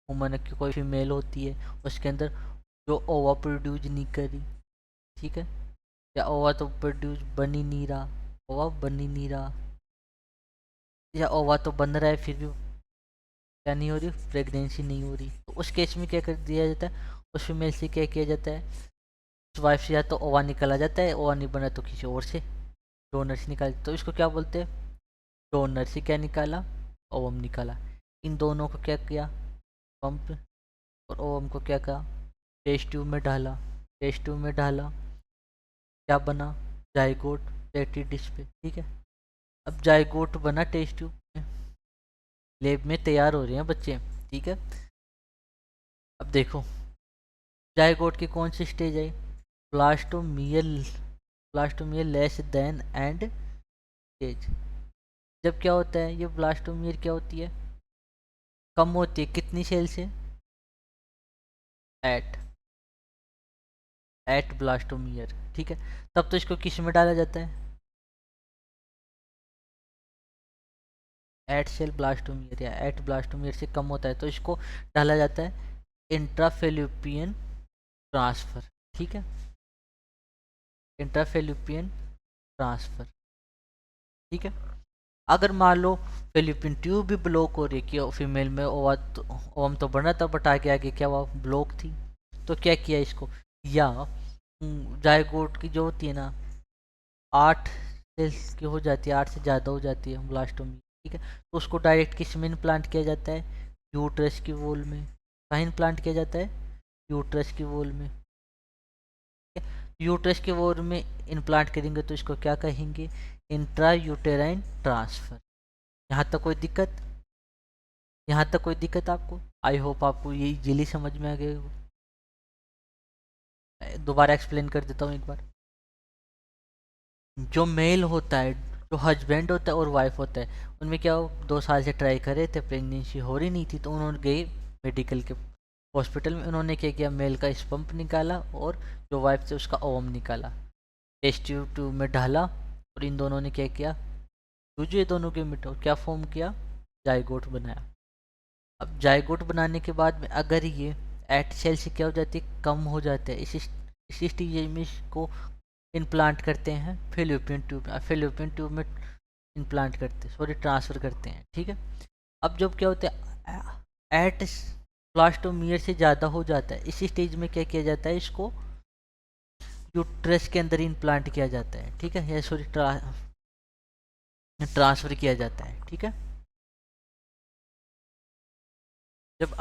[SPEAKER 1] वुमन की कोई फीमेल होती है, उसके अंदर जो ओवा प्रोड्यूस नहीं करी, ठीक है, या ओवा तो प्रोड्यूस बन ही नहीं रहा, ओवा बन ही नहीं रहा, या ओवा तो बन रहा है फिर भी क्या नहीं हो रही, प्रेगनेंसी नहीं हो रही, तो उस केस में क्या कर दिया जाता है, उस फीमेल से क्या किया जाता है, उस वाइफ से या तो ओवा निकाला जाता है, ओवा नहीं बना तो किसी और से डोनर से निकाल, तो इसको क्या बोलते हैं, डोनर से क्या निकाला, ओवम निकाला। इन दोनों को क्या किया, पंप, और ओवम को क्या कहा, टेस्ट ट्यूब में डाला, टेस्ट ट्यूब में डाला, क्या बना, जाइगोट पेटी डिश पे। ठीक है, अब जाइगोट बना टेस्ट ट्यूब में, लेब में तैयार हो रहे हैं बच्चे। ठीक है, अब देखो जाइगोट की कौन सी स्टेज है, ब्लास्टोमियल, ब्लास्टोमियल लेस देन एंड स्टेज। जब क्या होता है, ये ब्लास्टोमियर क्या होती है, कम होती है, कितनी सेल से, एट एट ब्लास्टोमियर। ठीक है, तब तो इसको किस में डाला जाता है, एट सेल ब्लास्टोमियर या एट ब्लास्टोमियर से कम होता है तो इसको डाला जाता है इंट्राफेल्यूपियन ट्रांसफर। ठीक है, इंट्राफेल्यूपियन ट्रांसफर। ठीक है, अगर मान लो फेल्यूपियन ट्यूब भी ब्लॉक हो रही है कि फीमेल में ओवम तो बना था बट आगे आगे क्या हुआ, ब्लॉक थी, तो क्या किया इसको, या जायगोट की जो होती है ना 8 सेल्स की हो जाती है, 8 से ज़्यादा हो जाती है ब्लास्टोमी। ठीक है, तो उसको डायरेक्ट किस में इम्प्लांट किया जाता है, यूट्रस की वॉल में। कहाँ इम्प्लांट किया जाता है, यूट्रस की वॉल में। यूट्रस के वॉल में इम्प्लांट करेंगे तो इसको क्या कहेंगे, इंट्रा यूटेराइन ट्रांसफर। यहाँ तक कोई दिक्कत, यहाँ तक कोई दिक्कत आपको, आई होप आपको ये इजीली समझ में आ गए हो। दोबारा एक्सप्लेन कर देता हूँ एक बार। जो मेल होता है, जो हस्बैंड होता है और वाइफ होता है, उनमें क्या हो, 2 साल से ट्राई करे थे, प्रेगनेंसी हो रही नहीं थी, तो उन्होंने गए मेडिकल के हॉस्पिटल में, उन्होंने क्या किया, मेल का स्पम्प निकाला और जो वाइफ थे उसका ओवम निकाला, टेस्ट ट्यूब में डाला, और इन दोनों ने क्या किया, ये दोनों के मिटो क्या फॉर्म किया, जाइगोट बनाया। अब जाइगोट बनाने के बाद में अगर ये एट सेल से क्या हो जाती है, कम हो जाते हैं, इसी स्टेज में इसको इम्प्लांट करते हैं फेलोपियन ट्यूब में। फेलोपियन ट्यूब में इम्प्लांट करते हैं, सॉरी ट्रांसफ़र करते हैं, ठीक है। अब जब क्या होता है एट ब्लास्टोमियर से ज़्यादा हो जाता है, इसी स्टेज में क्या किया जाता है, इसको यूट्रस के अंदर इम्प्लांट किया जाता है, ठीक है, या सॉरी ट्रांसफ़र किया जाता है, ठीक है। जब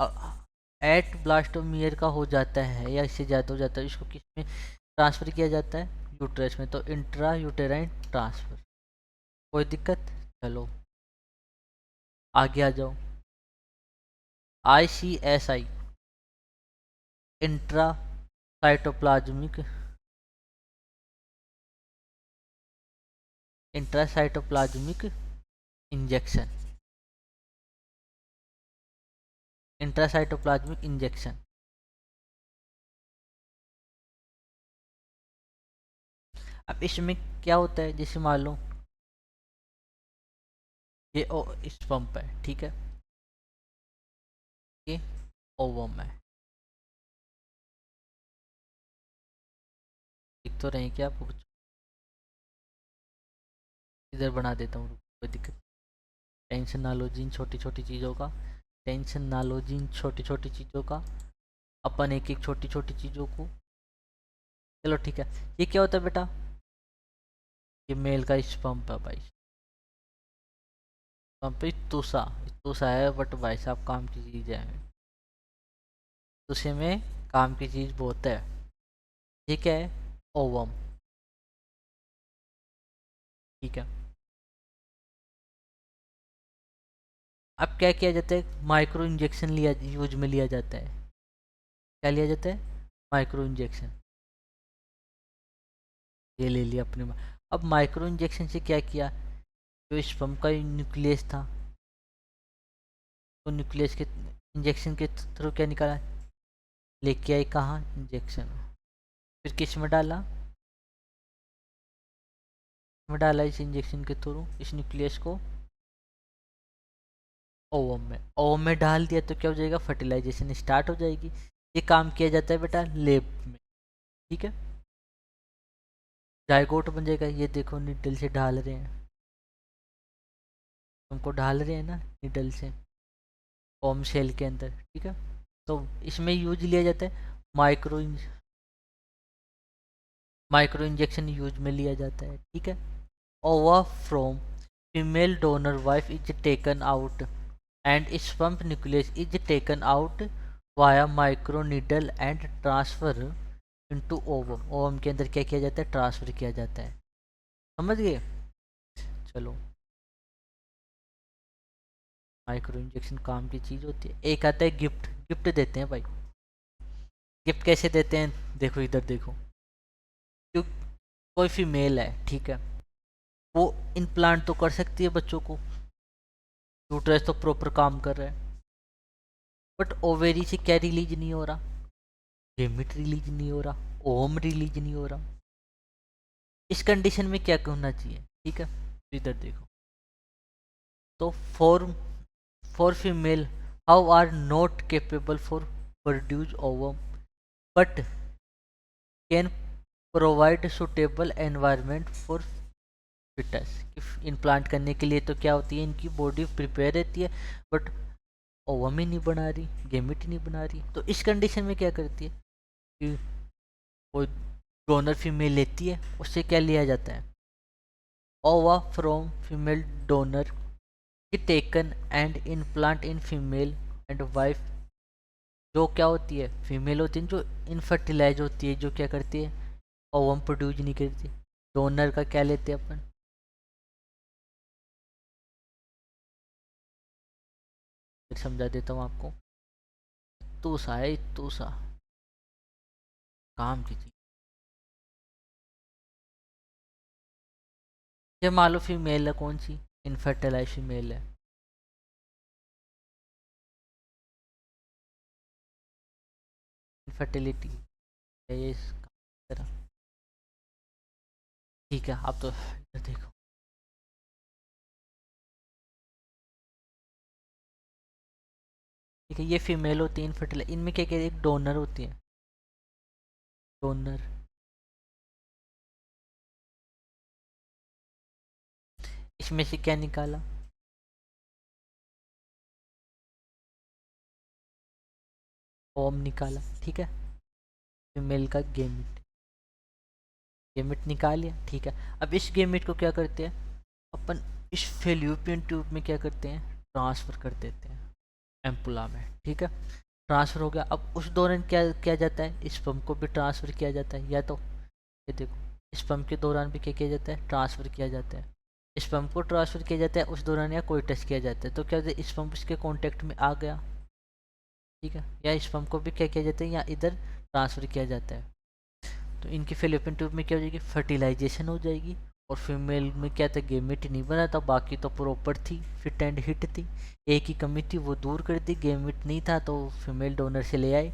[SPEAKER 1] एट ब्लास्टोमियर का हो जाता है या इससे ज़्यादा हो जाता है, इसको किस में ट्रांसफ़र किया जाता है, यूट्रस में, तो इंट्रा यूटेराइन ट्रांसफ़र। कोई दिक्कत? चलो आगे आ जाओ। ICSI intra cytoplasmic intracytoplasmic injection, intracytoplasmic injection. अब इसमें क्या होता है, जैसे मान लो ये इस पंप है, ठीक है, ये ओवम है, देख तो रहे हैं क्या आपको कुछ? इधर बना देता हूँ, कोई दिक्कत, टेंशन ना लो जिन छोटी छोटी चीज़ों का, टेंशन ना लो जिन छोटी छोटी चीज़ों का, अपन एक एक छोटी छोटी चीज़ों को, चलो ठीक है। ये क्या होता है बेटा, ये मेल का पंप है भाई, पंप तुसा, तुसा है, बट भाई साहब काम की चीज़ है, तुसे में काम की चीज़ बहुत है, ठीक है, ओवम, ठीक है। अब क्या किया जाता है, माइक्रो इंजेक्शन लिया यूज में लिया जाता है, क्या लिया जाता है, माइक्रो इंजेक्शन, ये ले लिया अपने में। अब माइक्रो इंजेक्शन से क्या किया, जो स्पर्म का न्यूक्लियस था, तो न्यूक्लियस के इंजेक्शन के थ्रू क्या निकाला, लेके आई कहाँ, इंजेक्शन, फिर किस में डाला, में डाला इस इंजेक्शन के थ्रू इस न्यूक्लियस को ओवम में, ओवम में डाल दिया तो क्या हो जाएगा, फर्टिलाइजेशन स्टार्ट हो जाएगी। ये काम किया जाता है बेटा लेब में, ठीक है, जायगोट बन जाएगा, ये देखो निडल से ढाल रहे हैं, हमको ढाल रहे हैं ना निडल से ओम सेल के अंदर, ठीक है। तो इसमें यूज लिया जाता है माइक्रो इंजेक्शन यूज में लिया जाता है, ठीक है। ओवा from female donor wife is taken out and sperm nucleus is taken out via micro needle and transfer into ovum, ovum के अंदर क्या किया जाता है, ट्रांसफर किया जाता है, समझ गए। चलो माइक्रो इंजेक्शन काम की चीज़ होती है। एक आता है गिफ्ट, गिफ्ट देते हैं भाई, गिफ्ट कैसे देते हैं, देखो इधर देखो, क्यों, कोई फीमेल है, ठीक है, वो इम्प्लांट तो कर सकती है बच्चों को, यूट्रस तो प्रॉपर काम कर रहा है, बट ओवेरी से क्या रिलीज नहीं हो रहा, गेमिट रिलीज नहीं हो रहा, ओम रिलीज नहीं हो रहा। इस कंडीशन में क्या होना चाहिए, ठीक है, तो इधर देखो, तो for female how are not capable for produce ovum but can provide suitable environment for foetus, implant करने के लिए तो क्या होती है, इनकी बॉडी प्रिपेयर रहती है, बट ओवम ही नहीं बना रही, गेमिट ही नहीं बना रही, तो इस कंडीशन में क्या करती है कि वो डोनर फीमेल लेती है, उससे क्या लिया जाता है, ओवा from female donor taken and implant in female and wife, जो क्या होती है, फीमेल होती है जो इनफर्टिलाइज होती है, जो क्या करती है, ओवम प्रोड्यूस नहीं करती, डोनर का क्या लेते हैं अपन, फिर समझा देता हूँ आपको, तूसा है, तूसा काम की चीज, ये मान लो फीमेल है, कौन सी, इनफर्टिलाइज फीमेल है, इनफर्टिलिटी है ये इस तरह, ठीक है। आप तो इधर देखो, ठीक है, ये फीमेल होती है इनफर्टिलाइज, इनमें क्या क्या एक डोनर होती है, डोनर, इसमें से क्या निकाला? ओम निकाला, ठीक है। फीमेल का गेमिट, गेमिट निकाल लिया, ठीक है। अब इस गेमिट को क्या करते हैं अपन, इस फेल्यूपियन ट्यूब में क्या करते हैं, ट्रांसफर कर देते हैं एम्पुला में, ठीक है। ट्रांसफर हो गया। अब उस दौरान क्या किया जाता है, स्पर्म को भी ट्रांसफर किया जाता है, या तो ये देखो स्पर्म के दौरान भी क्या किया जाता है, ट्रांसफर किया जाता है। स्पर्म को ट्रांसफर किया जाता है उस दौरान, या कोई टच किया जाता है, तो क्या होता है स्पर्म उसके कांटेक्ट में आ गया, ठीक है। या स्पर्म को भी क्या किया जाता है, या इधर ट्रांसफर किया जाता है। तो इनकी फेलोपियन ट्यूब में क्या हो जाएगी, फर्टिलाइजेशन हो जाएगी। और फीमेल में क्या था, गेमेट नहीं बना था, बाकी तो प्रॉपर थी, फिट एंड हिट थी। एक ही कमी थी, वो दूर कर दी, गेमेट नहीं था तो फीमेल डोनर से ले आए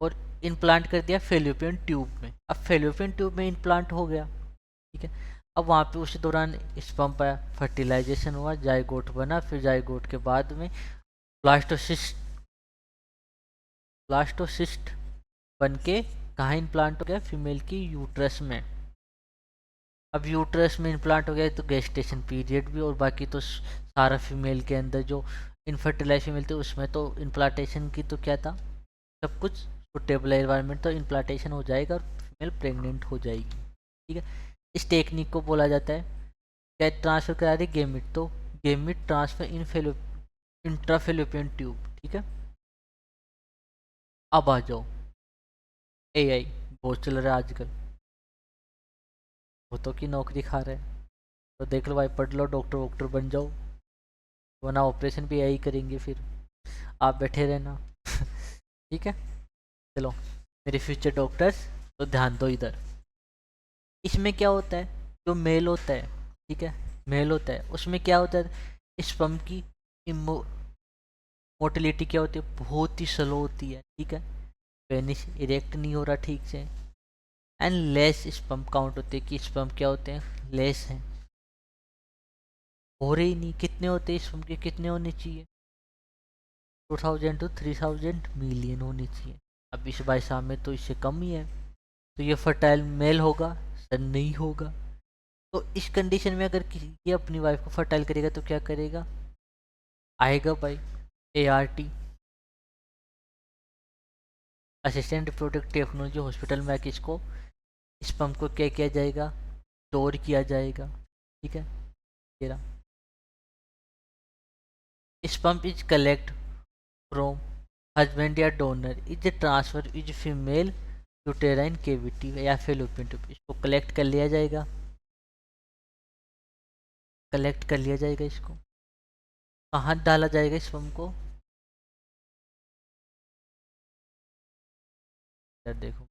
[SPEAKER 1] और इम्प्लांट कर दिया फेलोपियन ट्यूब में। अब फेलोपियन ट्यूब में इम्प्लांट हो गया, ठीक है। अब वहाँ पे उस दौरान स्पर्म आया, फर्टिलाइजेशन हुआ, जाइगोट बना, फिर जाइगोट के बाद में ब्लास्टोसिस्ट, ब्लास्टोसिस्ट बन के कहाँ इम्प्लांट हो गया, फीमेल की यूट्रस में। अब यूट्रस में इम्प्लांट हो गया तो गेस्टेशन पीरियड भी, और बाकी तो सारा फीमेल के अंदर जो इनफर्टिलाइज फीमेल थी उसमें तो इम्प्लांटेशन की तो क्या था, सब कुछ सुटेबल एनवायरनमेंट, तो इम्प्लांटेशन हो जाएगा और फीमेल प्रेग्नेंट हो जाएगी, ठीक है। इस टेक्निक को बोला जाता है क्या, ट्रांसफर करा रही गेमिट, तो गेमिट ट्रांसफर इन इंट्राफेलोपियन ट्यूब, ठीक है। अब आ जाओ, एआई बहुत चल रहा है आजकल, भूतों की नौकरी खा रहे हैं। तो देख लो भाई, पढ़ लो, डॉक्टर वॉक्टर बन जाओ, वरना ऑपरेशन भी यही करेंगे फिर, आप बैठे रहना। ठीक है, चलो मेरे फ्यूचर डॉक्टर्स, तो ध्यान दो इधर। इसमें क्या होता है, जो मेल होता है, ठीक है, मेल होता है, उसमें क्या होता है, स्पर्म की मोटिलिटी क्या होती है, बहुत ही स्लो होती है, ठीक है। पेनिस इरेक्ट नहीं हो रहा ठीक से, एंड लेस स्पर्म काउंट होते हैं, कि स्पर्म क्या होते हैं, लेस हैं, हो रहे ही नहीं। कितने होते हैं स्पर्म के, कितने होने चाहिए, 2000 to 3000 मिलियन होनी चाहिए। अब इस भाई साहब में तो इससे कम ही है, तो ये फर्टाइल मेल होगा, सन नहीं होगा। तो इस कंडीशन में अगर किसी ये अपनी वाइफ को फर्टाइल करेगा तो क्या करेगा, आएगा भाई ART, assistant reproductive technology hospital में आके इसको स्पर्म को क्या किया जाएगा, स्टोर किया जाएगा, ठीक है। ये रहा, sperm is collect from husband या donor, is transfer is female uterine cavity या फेलोपियन ट्यूब, इसको कलेक्ट कर लिया जाएगा, कलेक्ट कर लिया जाएगा। इसको कहाँ डाला जाएगा स्पर्म को, इधर देखो,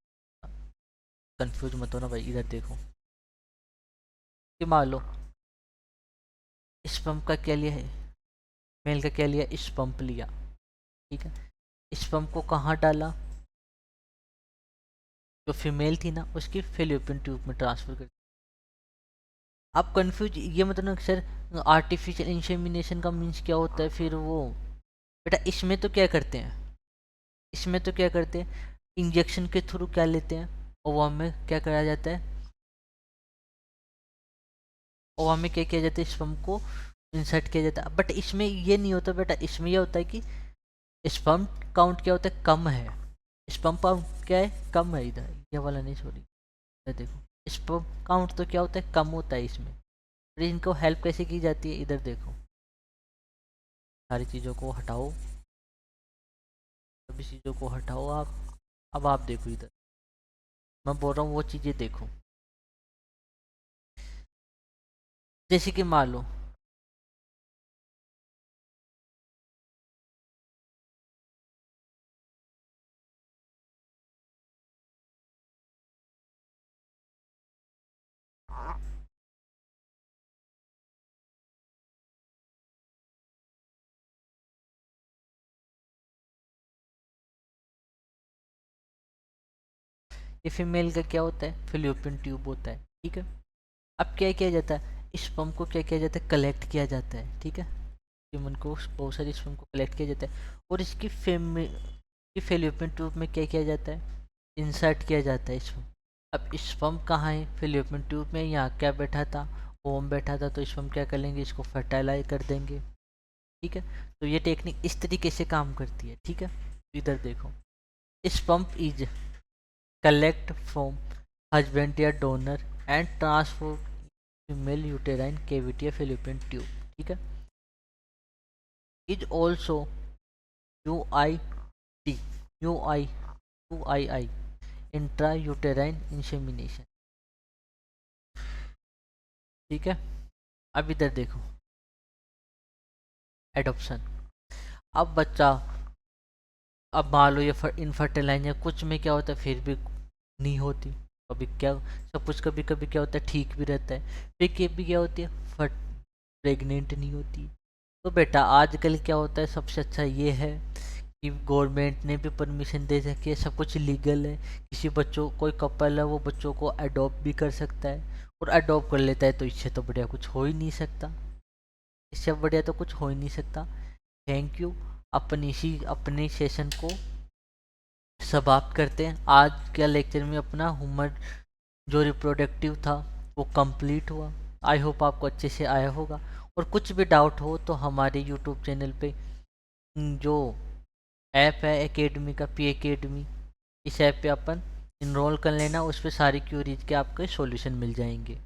[SPEAKER 1] कंफ्यूज मत हो ना भाई, इधर देखो कि मान लो स्पर्म का क्या लिया है, मेल का क्या लिया, स्पर्म लिया, ठीक है। स्पर्म को कहाँ डाला, जो फीमेल थी ना उसकी फेलोपियन ट्यूब में ट्रांसफर कर। आप कंफ्यूज ये मतलब सर, आर्टिफिशियल इंसेमिनेशन का मीन्स क्या होता है फिर वो, बेटा इसमें तो क्या करते हैं, इसमें तो क्या करते हैं, इंजेक्शन के थ्रू क्या लेते हैं, ओवम में क्या कराया जाता है, ओवम में क्या किया जाता है, स्पर्म को इंसर्ट किया जाता है। बट इसमें ये नहीं होता बेटा, इसमें ये होता है कि स्पर्म काउंट क्या होता है, कम है, स्पर्म काउंट क्या है, कम है, इधर ये वाला नहीं, सॉरी, इधर देखो स्पर्म काउंट तो क्या होता है, कम होता है इसमें। फिर इनको हेल्प कैसे की जाती है, इधर देखो, सारी चीज़ों को हटाओ, सभी चीज़ों को हटाओ आप। अब आप देखो इधर, मैं बोल रहा हूँ वो चीज़ें देखो, जैसे कि मान लो ये फीमेल का क्या होता है, फिलिपिन ट्यूब होता है, ठीक है। अब क्या किया जाता है, स्पर्म को क्या किया जाता है, कलेक्ट किया जाता है, ठीक है। ह्यूमन को बहुत सारी स्पर्म को कलेक्ट किया जाता है, और इसकी फेलोपियन ट्यूब में क्या किया जाता है, इंसर्ट किया जाता है स्पर्म। अब स्पर्म कहाँ है, फेलोपियन ट्यूब में, यहाँ क्या बैठा था, फॉर्म बैठा था, तो इसमें हम क्या कर लेंगे, इसको फर्टाइलाइज कर देंगे। ठीक है, तो ये टेक्निक इस तरीके से काम करती है। ठीक है, इधर देखो, sperm is collect from husband या donor and transport female uterine cavity या फेलोपियन ट्यूब। ठीक है, is also U I T UII intrauterine insemination. ठीक है, अब इधर देखो, एडॉप्शन। अब बच्चा, अब मान लो ये इनफर्टिलाइज है, कुछ में क्या होता है फिर भी नहीं होती, कभी क्या, सब कुछ कभी कभी क्या होता है ठीक भी रहता है, फिर कभी क्या होती है फट प्रेग्नेंट नहीं होती। तो बेटा आजकल क्या होता है, सबसे अच्छा ये है कि गवर्नमेंट ने भी परमिशन दे रखी है, सब कुछ लीगल है। किसी बच्चों, कोई कपल है वो बच्चों को अडॉप्ट भी कर सकता है, और अडॉप्ट कर लेता है, तो इससे तो बढ़िया कुछ हो ही नहीं सकता, इससे बढ़िया तो कुछ हो ही नहीं सकता। Thank you. अपन इसी अपने सेशन को समाप्त करते हैं। आज के लेक्चर में अपना ह्यूमन जो रिप्रोडक्टिव था वो कंप्लीट हुआ। आई होप आपको अच्छे से आया होगा, और कुछ भी डाउट हो तो हमारे यूट्यूब चैनल पे जो ऐप है एकेडमी का, पी एकेडमी, इस ऐप पे अपन इनरोल कर लेना, उस पर सारी क्यूरीज के आपके सॉल्यूशन मिल जाएंगे।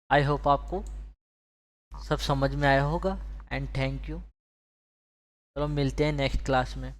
[SPEAKER 1] आई होप आपको सब समझ में आया होगा, एंड थैंक यू। चलो मिलते हैं नेक्स्ट क्लास में।